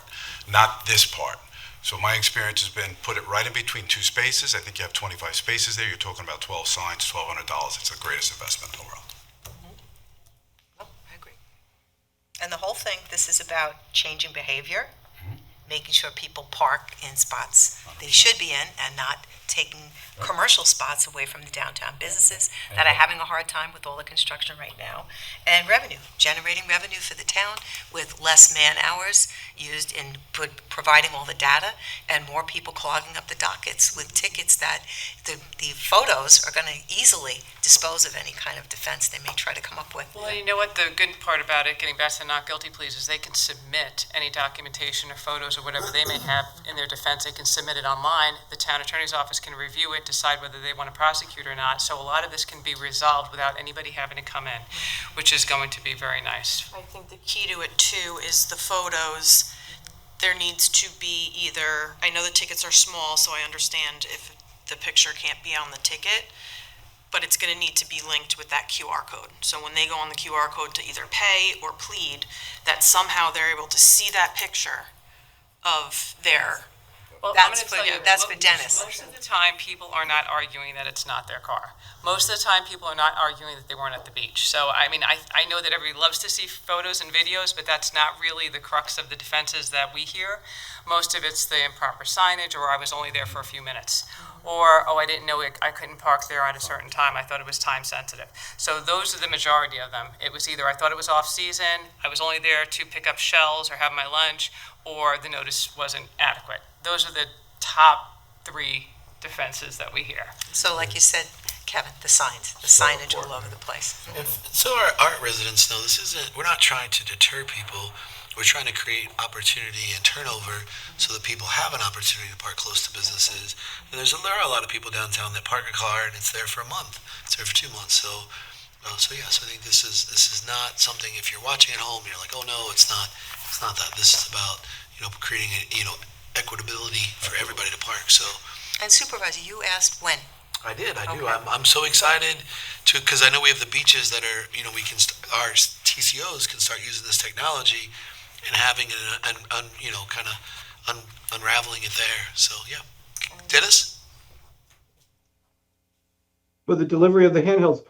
not this part. So my experience has been put it right in between 2 spaces. I think you have 25 spaces there. You're talking about 12 signs, $1,200. It's the greatest investment in the world. I agree. And the whole thing, this is about changing behavior, making sure people park in spots they should be in and not taking commercial spots away from the downtown businesses that are having a hard time with all the construction right now, and generating revenue for the town with less man hours used in providing all the data and more people clogging up the dockets with tickets that the photos are going to easily dispose of any kind of defense they may try to come up with. Well, you know what the good part about it, getting back to the not guilty pleas, is they can submit any documentation or photos or whatever they may have in their defense. They can submit it online. The town attorney's office can review it, decide whether they want to prosecute or not. So a lot of this can be resolved without anybody having to come in, which is going to be very nice. I think the key to it too is the photos. There needs to be either, I know the tickets are small, so I understand if the picture can't be on the ticket, but it's going to need to be linked with that QR code. So when they go on the QR code to either pay or plead, that somehow they're able to see that picture of their. Well, That's for Dennis. Most of the time, people are not arguing that it's not their car. Most of the time, people are not arguing that they weren't at the beach. So, I mean, I know that everybody loves to see photos and videos, but that's not really the crux of the defenses that we hear. Most of it's the improper signage, or I was only there for a few minutes. Or, I didn't know I couldn't park there at a certain time. I thought it was time sensitive. So those are the majority of them. It was either I thought it was off-season, I was only there to pick up shells or have my lunch, or the notice wasn't adequate. Those are the top 3 defenses that we hear. So like you said, Kevin, the signage all over the place. And so our residents know this isn't, we're not trying to deter people. we're trying to create opportunity and turnover so that people have an opportunity to park close to businesses. And there are a lot of people downtown that park a car and it's there for a month, it's there for 2 months. So yes, I think this is not something. If you're watching at home, you're like, oh no, it's not. It's not that. This is about creating equitability for everybody to park. So And Supervisor, you asked when? I did. I do. Okay. I'm so excited because I know we have the beaches that are our TCOs can start using this technology and having unraveling it there. So yeah, Dennis. For the delivery of the handhelds.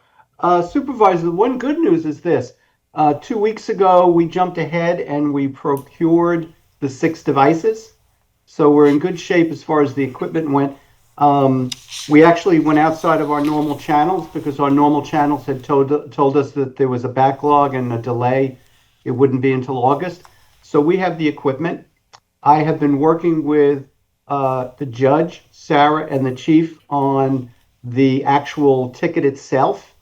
Supervisor, the one good news is this. 2 weeks ago, we jumped ahead and we procured the 6 devices. So we're in good shape as far as the equipment went. We actually went outside of our normal channels because our normal channels had told us that there was a backlog and a delay. It wouldn't be until August. So we have the equipment. I have been working with the judge, Sarah, and the chief on the actual ticket itself.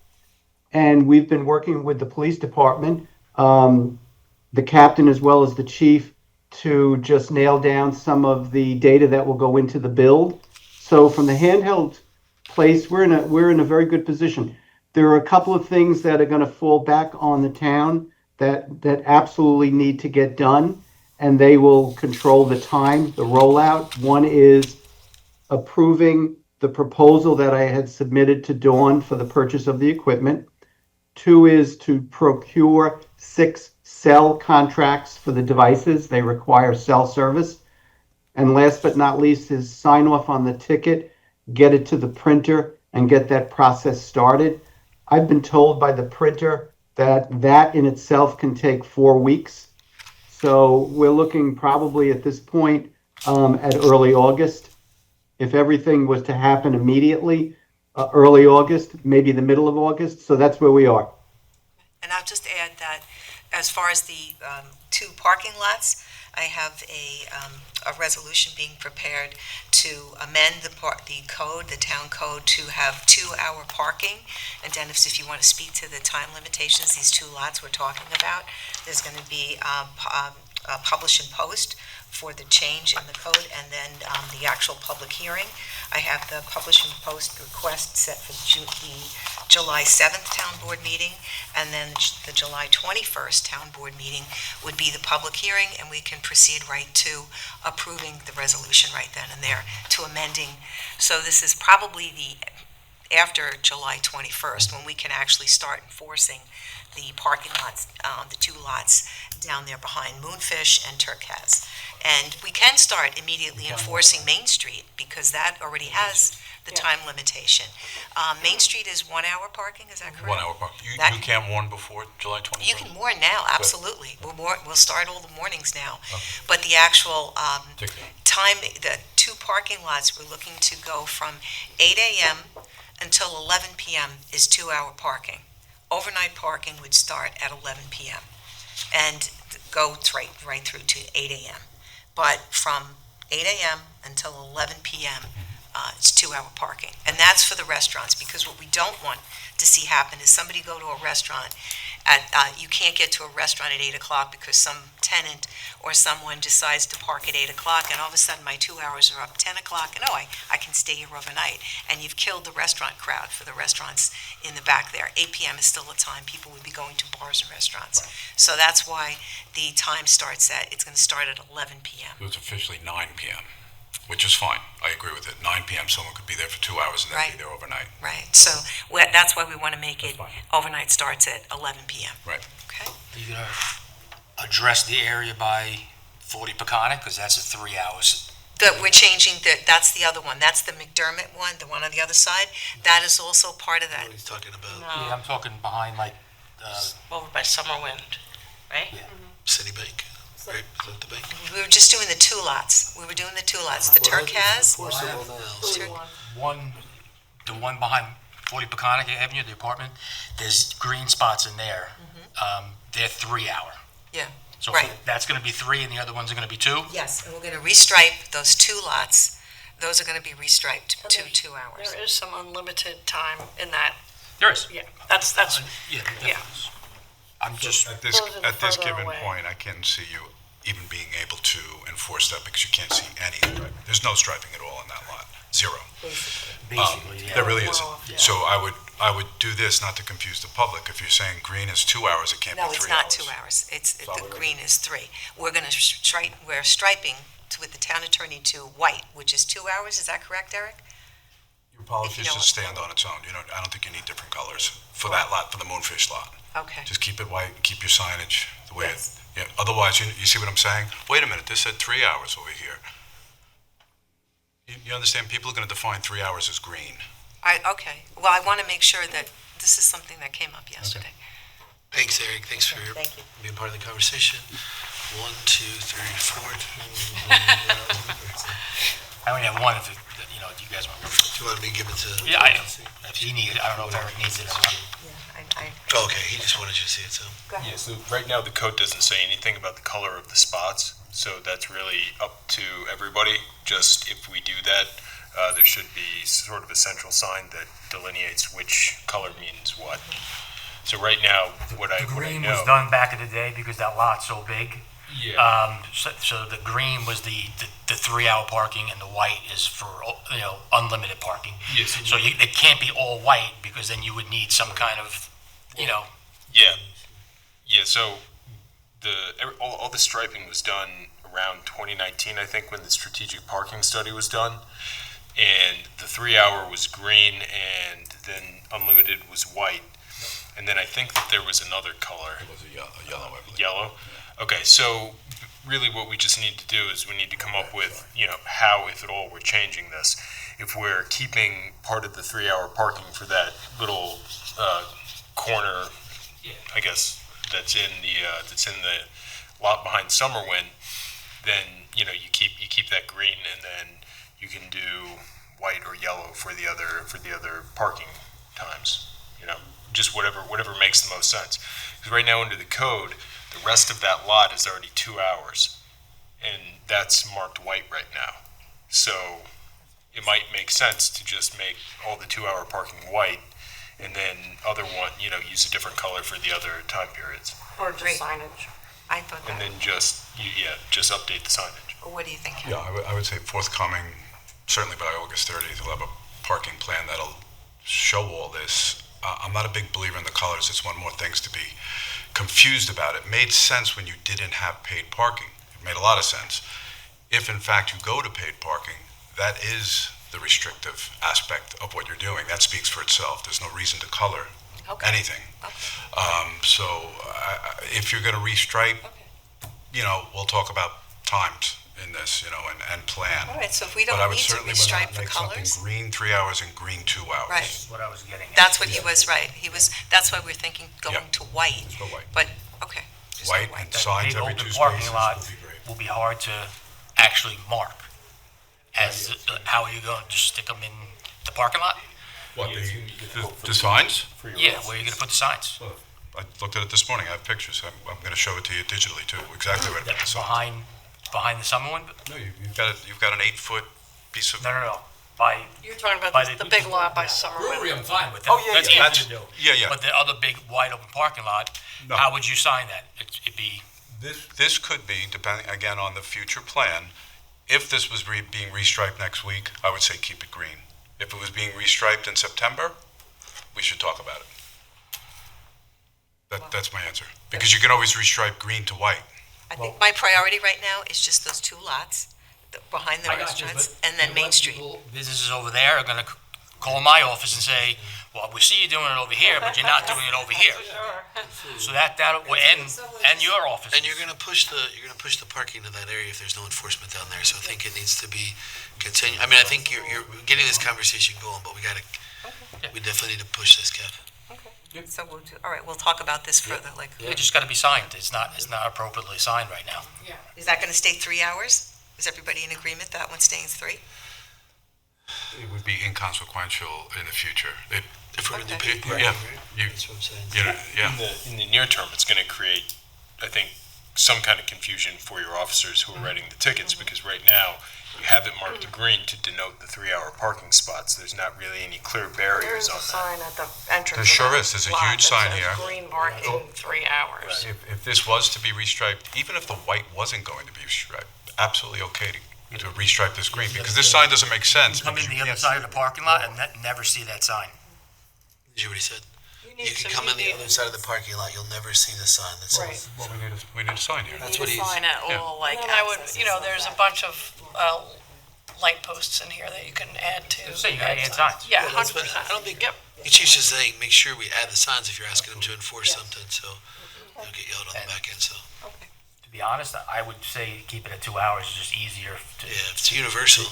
And we've been working with the police department, the captain as well as the chief, to just nail down some of the data that will go into the build. So from the handheld place, we're in a very good position. There are a couple of things that are going to fall back on the town that absolutely need to get done, and they will control the time, the rollout. One is approving the proposal that I had submitted to Dawn for the purchase of the equipment. 2 is to procure 6 cell contracts for the devices. They require cell service. And last but not least is sign off on the ticket, get it to the printer, and get that process started. I've been told by the printer that in itself can take 4 weeks. So we're looking probably at this point at early August. If everything was to happen immediately, early August, maybe the middle of August. So that's where we are. And I'll just add that as far as the 2 parking lots, I have a resolution being prepared to amend the code, the town code, to have 2-hour parking. And Dennis, if you want to speak to the time limitations, these 2 lots we're talking about, there's going to be publish and post for the change in the code, and then the actual public hearing. I have the publish and post request set for the July 7th town board meeting, and then the July 21st town board meeting would be the public hearing, and we can proceed right to approving the resolution right then and there, to amending. So this is probably after July 21st, when we can actually start enforcing the parking lots, the 2 lots down there behind Moonfish and Turquoise. And we can start immediately enforcing Main Street, because that already has the time limitation. Main Street is 1-hour parking, is that correct? 1 hour park. You can't warn before July 21st? You can warn now, absolutely. We'll start all the mornings now. Okay. But the actual time, the 2 parking lots, we're looking to go from 8 a.m. until 11 p.m. is 2-hour parking. Overnight parking would start at 11 p.m. and go right through to 8 a.m. But from 8 a.m. until 11 p.m., it's 2-hour parking. And that's for the restaurants, because what we don't want to see happen is somebody go to a restaurant you can't get to a restaurant at 8 o'clock because some tenant or someone decides to park at 8 o'clock, and all of a sudden my 2 hours are up 10 o'clock, and I can stay here overnight. And you've killed the restaurant crowd for the restaurants in the back there. 8 p.m. is still a time people would be going to bars and restaurants. So that's why the time starts it's going to start at 11 p.m. It was officially 9 p.m., which is fine. I agree with it. 9 p.m., someone could be there for 2 hours and then be there overnight. Right. So that's why we want to make it overnight starts at 11 p.m. Right. Okay. Are you going to address the area by 40 Peconic? Because that's at 3 hours. We're changing, that's the other one. That's the McDermott one, the one on the other side. That is also part of that. What are you talking about? No. Yeah, I'm talking behind, like... over by Summerwind, right? Yeah. Citibank. Right, is that the bank? We were just doing the 2 lots. We were doing the 2 lots. The Turquoise. The one behind 40 Peconic Avenue, the apartment, there's green spots in there. They're 3 hour. Yeah. So right. That's going to be 3 and the other ones are going to be 2? Yes, and we're going to restripe those 2 lots. Those are going to be restriped to 2 hours. There is some unlimited time in that. There is. Yeah, that's Yeah, yeah. I'm just, At this, Those are the at this further given away. point, I can't see you even being able to enforce that because you can't see any striping. There's no striping at all in that lot, zero. basically, yeah. There really isn't. Well, yeah. So I would do this not to confuse the public. If you're saying green is 2 hours, it can't be 3 No, hours. it's not 2 hours. The green is 3. We're going to we're striping with the town attorney to white, which is 2 hours. Is that correct, Eric? Your policies know just stand on its own. I don't think you need different colors for that lot, for the Moonfish lot. Okay. Just keep it white, keep your signage the way it, Yes. yeah, otherwise, you see what I'm saying? Wait a minute, this said 3 hours over here. You understand, people are gonna define 3 hours as green. Okay. Well, I want to make sure that this is something that came up yesterday. Thanks, Eric. Thanks for Thank you. being part of the conversation. 1, 2, 3, 4. I only have one if, do you guys want? Do you want me to give it to? Yeah, if he needs it, I don't know if Eric needs it or not. Okay, he just wanted you to see it, so. Yeah, so right now the code doesn't say anything about the color of the spots, so that's really up to everybody. Just if we do that, there should be sort of a central sign that delineates which color means what. So right now, what I The green know. was done back in the day because that lot's so big. Yeah. So the green was the 3 hour parking and the white is for, unlimited parking. Yes. So it can't be all white because then you would need some kind of, Yeah. Yeah, so all the striping was done around 2019, I think, when the strategic parking study was done. And the 3 hour was green and then unlimited was white. And then I think that there was another color. It was a yellow, I believe. Yellow? Okay, so really what we just need to do is we need to come up with, how, if at all, we're changing this. If we're keeping part of the 3 hour parking for that little corner, I guess, that's in the lot behind Summerwind, then, you keep that green and then you can do white or yellow for the other parking times, just whatever makes the most sense. Because right now under the code, the rest of that lot is already 2 hours, and that's marked white right now. So it might make sense to just make all the 2 hour parking white, and then use a different color for the other time periods. Or Great. just signage. I thought And that. then just update the signage. What do you think? Yeah, I would say forthcoming, certainly by August 30th, we'll have a parking plan that'll show all this. I'm not a big believer in the colors. It's one more things to be confused about. It made sense when you didn't have paid parking. It made a lot of sense. If in fact you go to paid parking, that is the restrictive aspect of what you're doing. That speaks for itself. There's no reason to color Okay. anything. If you're going to restripe, we'll talk about times in this, and plan. All right, so if we But I don't would need to certainly restripe would for not make something colors. green 3 hours and green 2 hours. Right. That's what I was getting at. That's what he was, right. That's why we're thinking going Yeah. to white. Just go white. But, okay. just go White and That signs big every open 2 parking spaces lot would be great. will be hard to actually mark. How are you going to just stick them in the parking lot? What, the signs? Yeah, where are you going to put the signs? I looked at it this morning. I have pictures. I'm going to show it to you digitally too, exactly where to put the signs. Behind the summer one? No, you've got an 8-foot piece of. No. By You're talking By about the- the big lot by Summerwind. brewery, I'm fine with that. Oh, yeah, That's yeah, easy to do. Yeah. But the other big wide open parking lot, No. how would you sign that? It'd be, This could be, depending, again, on the future plan. If this was being restriped next week, I would say keep it green. If it was being restriped in September, we should talk about it. That's my answer. Because you can always restripe green to white. I think my priority right now is just those 2 lots behind the I got you, restaurants but and then you know Main what? Street. Businesses over there are gonna call my office and say, well, we see you doing it over here, but you're not doing it over here. So that will and your office. And you're gonna push the parking to that area if there's no enforcement down there, so I think it needs to be continued. I mean, I think you're getting this conversation going, but we definitely need to push this, Kev. So all right, we'll talk about this further, It just gotta be signed. It's not appropriately signed right now. is that gonna stay 3 hours? Is everybody in agreement that one staying 3? It would be inconsequential in the future. If we're gonna do Okay. paid parking, Yeah, right? you- That's what I'm saying. Yeah. In the near term, it's going to create, I think, some kind of confusion for your officers who are writing the tickets, because right now, you have it marked green to denote the 3-hour parking spots. There's not really any clear barriers on that. sign at the entrance. There sure is. There's a huge sign here. Green parking, 3 hours. If this was to be restriped, even if the white wasn't going to be striped, absolutely okay to restripe this green, because this sign doesn't make sense. Come in because you the other can't side of see the parking lot and never see that sign. Did you hear what he said? You can come in the other side of the parking lot, you'll never see the sign that Right. says. Well, we need a sign here. That's what he's. Sign at Yeah. all, like. And I would, access you know, and there's a stuff. bunch of light posts in here that you can add to. So you gotta add signs. Yeah, That's what- 100%. I don't think, Yep. Chief's just saying, make sure we add the signs if you're asking them to enforce something, so you'll get yelled on the back end, so. To be honest, I would say keep it at 2 hours, it's just easier to. Yeah, if it's universal,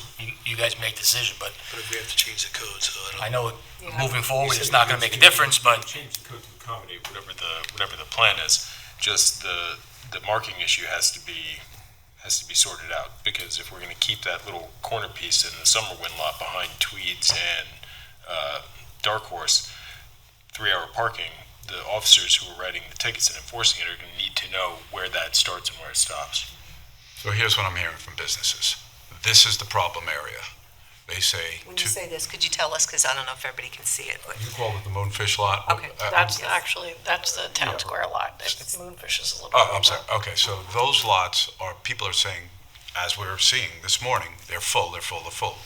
You guys make the decision, but but if we have to change the code, so I don't. I know moving forward, it's not gonna make a difference, but Change the code to accommodate whatever the plan is. Just the marking issue has to be sorted out, because if we're gonna keep that little corner piece in the Summerwind lot behind Tweeds and Dark Horse, 3-hour parking, the officers who are writing the tickets and enforcing it are gonna need to know where that starts and where it stops. So here's what I'm hearing from businesses. This is the problem area. They say, When you say this, could you tell us, because I don't know if everybody can see it, but. you call it the Moonfish Lot? Okay, That's Yes. actually, that's the town square lot. Moonfish is a little. Oh, I'm sorry. Okay, so those lots are, people are saying, as we're seeing this morning, they're full.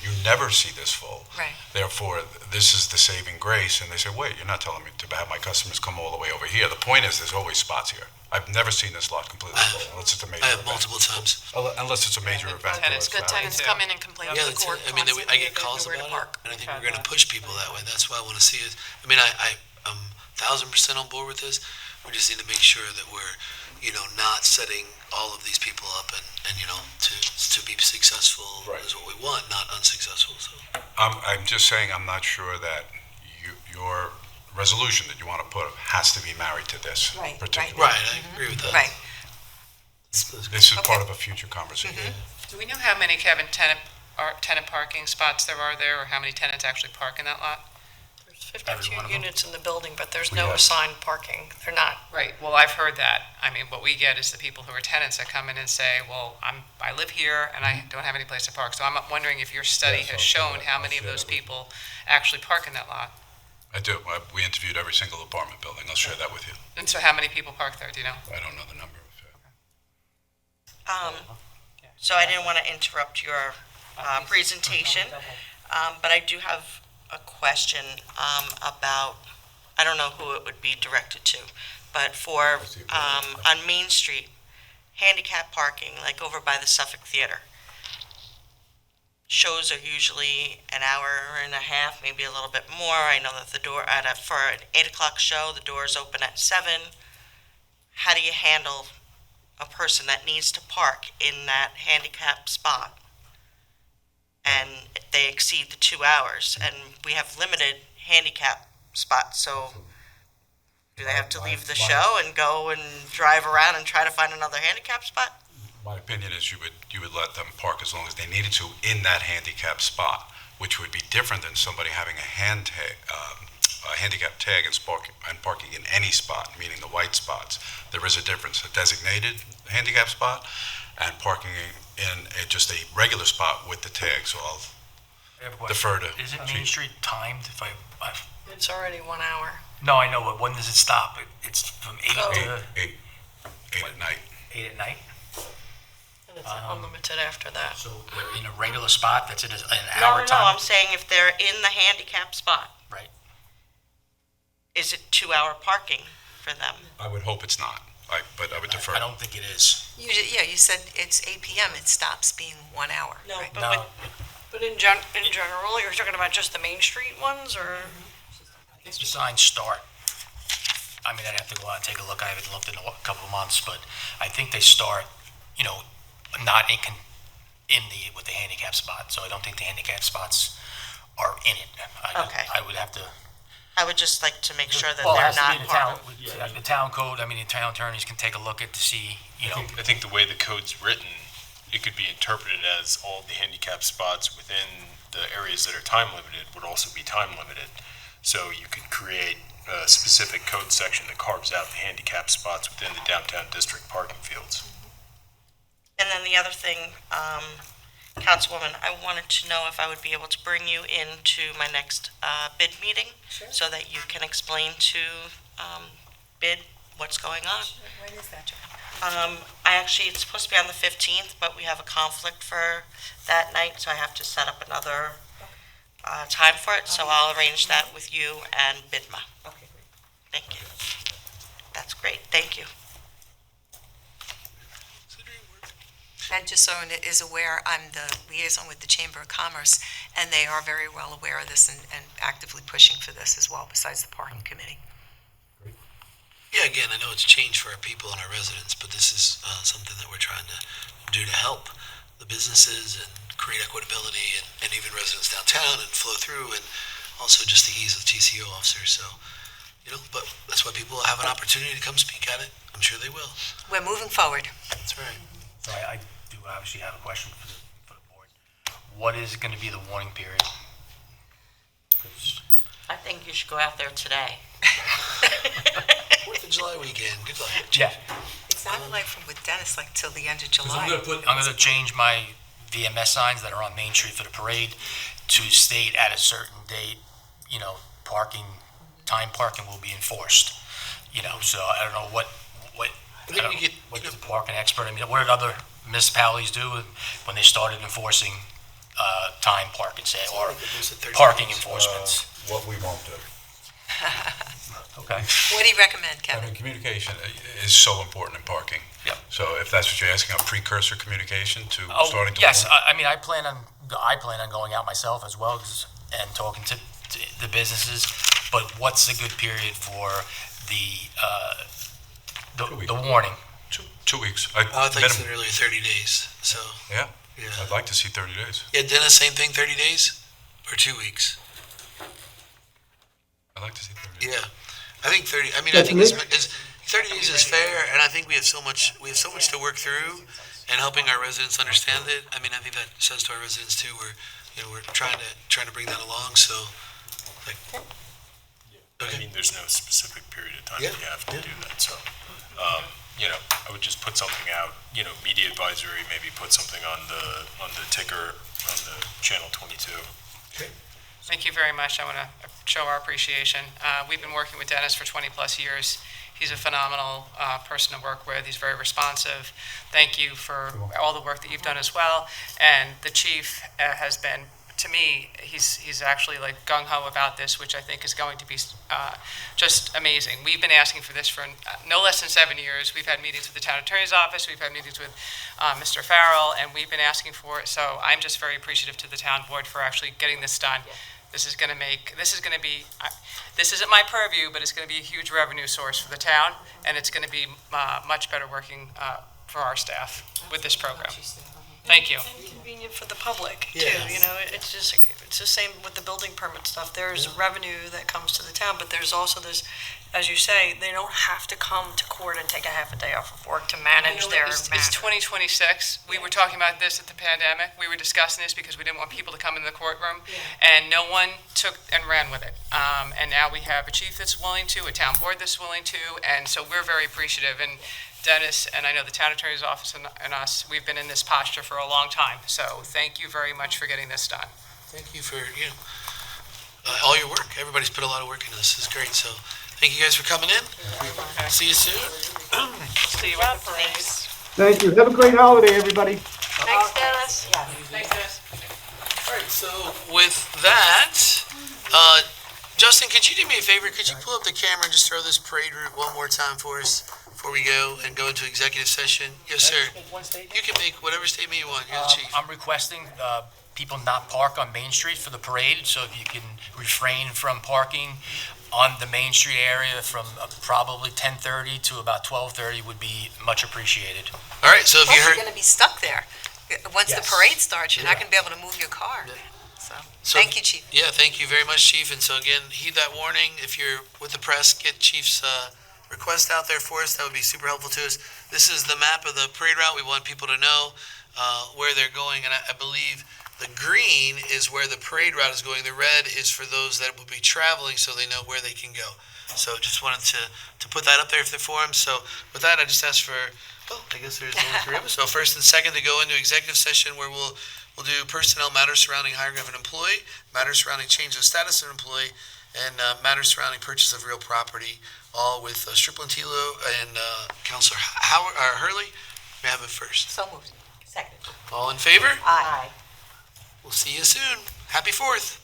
You never see this full. Right. Therefore, this is the saving grace, and they say, wait, you're not telling me to have my customers come all the way over here. The point is, there's always spots here. I've never seen this lot completely full, unless it's a major I have event. multiple times. Unless it's a major event. Tenants, or good it's tenants not. come in and complain Yeah, to the that's court it. I mean, I constantly, get there's calls nowhere to about it, park. and I think we're gonna push people that way. That's why I wanna see it. I mean, I'm 1,000% on board with this. We just need to make sure that we're, not setting all of these people up and to be successful Right. is what we want, not unsuccessful, so. I'm just saying, I'm not sure that your resolution that you want to put has to be married to this Right, particular. Right, I agree with that. Right. This is part of a future conversation. Do we know how many, Kevin, tenant parking spots there are there, or how many tenants actually park in that lot? There's Every one 52 of them. units in the building, but there's We no have- assigned parking. They're not. Right, well, I've heard that. I mean, what we get is the people who are tenants that come in and say, well, I live here and I don't have any place to park. So I'm wondering if your study Yes, has I'll shown share how that. many I'll of share those that with you. people actually park in that lot. I do. We interviewed every single apartment building. I'll share that with you. And so how many people park there, do you know? I don't know the number. So I didn't want to interrupt your presentation, but I do have a question about, I don't know who it would be directed to, but for, on Main Street, handicap parking, like over by the Suffolk Theater. Shows are usually an hour and a half, maybe a little bit more. I know that the door, for an 8 o'clock show, the doors open at 7. How do you handle a person that needs to park in that handicap spot and they exceed the 2 hours, and we have limited handicap spots, so do they have to leave the show and go and drive around and try to find another handicap spot? My opinion is you would let them park as long as they needed to in that handicap spot, which would be different than somebody having a handicap tag and parking in any spot, meaning the white spots. There is a difference, a designated handicap spot and parking in just a regular spot with the tag. So I'll I have a question. defer to. Is it Main Street timed? It's already 1 hour. No, I know, but when does it stop? It's from 8 to Eight at night. 8 at night? And it's unlimited after that. So they're in a regular spot that's at an No, hour no, time? I'm saying if they're in the handicap spot. Right. Is it 2-hour parking for them? I would hope it's not, but I would defer. I don't think it is. You said it's 8 PM, it stops being 1 hour. No, right? but No, But in general, you're talking about just the Main Street ones, or? I think the signs start, I mean, I'd have to go out and take a look. I haven't looked in a couple of months, but I think they start, not with the handicap spot. So I don't think the handicap spots are in it. Okay. I would have to. I would just like to make sure that Well, it they're has to be not the town, parked. the town code, I mean, the town attorneys can take a look at to see, I think the way the code's written, it could be interpreted as all the handicap spots within the areas that are time limited would also be time limited. So you could create specific code section that carves out the handicap spots within the downtown district parking fields. And then the other thing, Councilwoman, I wanted to know if I would be able to bring you into my next bid meeting so that you can explain to bid what's going on. When is that, John? It's supposed to be on the 15th, but we have a conflict for that night, so I have to set up another time for it, so I'll arrange that with you and BIDMA. Okay, great. Thank you. That's great, thank you. And just so it is aware, I'm the liaison with the Chamber of Commerce, and they are very well aware of this and actively pushing for this as well, besides the parking committee. Yeah, again, I know it's a change for our people and our residents, but this is something that we're trying to do to help the businesses and create equitability and even residents downtown and flow through, and also just the ease of the TCO officers. So, but that's why people have an opportunity to come speak at it. I'm sure they will. We're moving forward. That's right. So I do obviously have a question for the board. What is going to be the warning period? 'Cause I think you should go out there today. 4th of July weekend. Good luck. Yeah, It sounded like with Dennis, like till the end of 'cause July. I'm going to change my VMS signs that are on Main Street for the parade to state at a certain date, time parking will be enforced. So I don't know what's the parking expert, what did other municipalities do when they started enforcing time parking, say, or parking enforcements? What we won't do. Okay. What do you recommend, I Kevin? mean, communication is so important in parking. Yep. So if that's what you're asking, a precursor communication to Oh, starting to. yes, warn? I plan on going out myself as well and talking to the businesses, but what's a good period for the 2 weeks. the warning? 2 weeks. I thought you said earlier 30 days. So, Yeah, yeah. I'd like to see 30 days. Yeah, Dennis, same thing, 30 days or 2 weeks? I'd like to see 30 days. Yeah. I think 30, I That's think me. 30 days is fair, and I think we have so much to work through and helping our residents understand it. I think that says to our residents too, we're trying to bring that along, so, okay. There's no specific period of time Yeah, that you have to yeah. do that, so, I would just put something out, media advisory, maybe put something on the ticker, on the channel 22. Thank you very much. I want to show our appreciation. We've been working with Dennis for 20-plus years. He's a phenomenal person to work with. He's very responsive. Thank you for all the work that you've done as well. And the chief has been, to me, he's actually like gung-ho about this, which I think is going to be just amazing. We've been asking for this for no less than 7 years. We've had meetings with the town attorney's office. We've had meetings with Mr. Farrell, and we've been asking for it. So I'm just very appreciative to the town board for actually getting this done. This isn't my purview, but it's going to be a huge revenue source for the town, and it's going to be much better working for our staff with this program. Thank you. And convenient for the public, too, Yes. it's the same with the building permit stuff. There's revenue that comes to the town, but there's also this, as you say, they don't have to come to court and take a half a day off of work to manage their It's matter. 2026. We were talking about this at the pandemic. We were discussing this because we didn't want people to come in the courtroom, and no one took and ran with it. And now we have a chief that's willing to, a town board that's willing to, and so we're very appreciative. And Dennis, and I know the town attorney's office and us, we've been in this posture for a long time. So thank you very much for getting this done. Thank you for, all your work. Everybody's put a lot of work into this. This is great. So thank you guys for coming in. See you soon. See you at the parade. Thank you. Have a great holiday, everybody. Thanks, Dennis. Thanks, Dennis. All right, so with that, Justin, could you do me a favor? Could you pull up the camera and just throw this parade route one more time for us before we go and go into executive session? Yes, sir. You can make whatever statement you want. You're the chief. I'm requesting people not park on Main Street for the parade, so if you can refrain from parking on the Main Street area from probably 10:30 to about 12:30 would be much appreciated. All right, so if you Plus, heard... you're going to be stuck there. Once the Yes. parade starts, you're not going to be able to move your car. So, So- thank you, Chief. Yeah, thank you very much, Chief. And so again, heed that warning. If you're with the press, get Chief's request out there for us. That would be super helpful to us. This is the map of the parade route. We want people to know where they're going. And I believe the green is where the parade route is going. The red is for those that will be traveling so they know where they can go. So just wanted to put that up there for the forum. So with that, I just ask for, I guess there's only three of us. So first and second to go into executive session where we'll do personnel matters surrounding hiring of an employee, matters surrounding change of status of an employee, and matters surrounding purchase of real property, all with Striplin-TIO and Counselor Hurley. May I have it first? So moved. Second. All in favor? Aye. We'll see you soon. Happy 4th.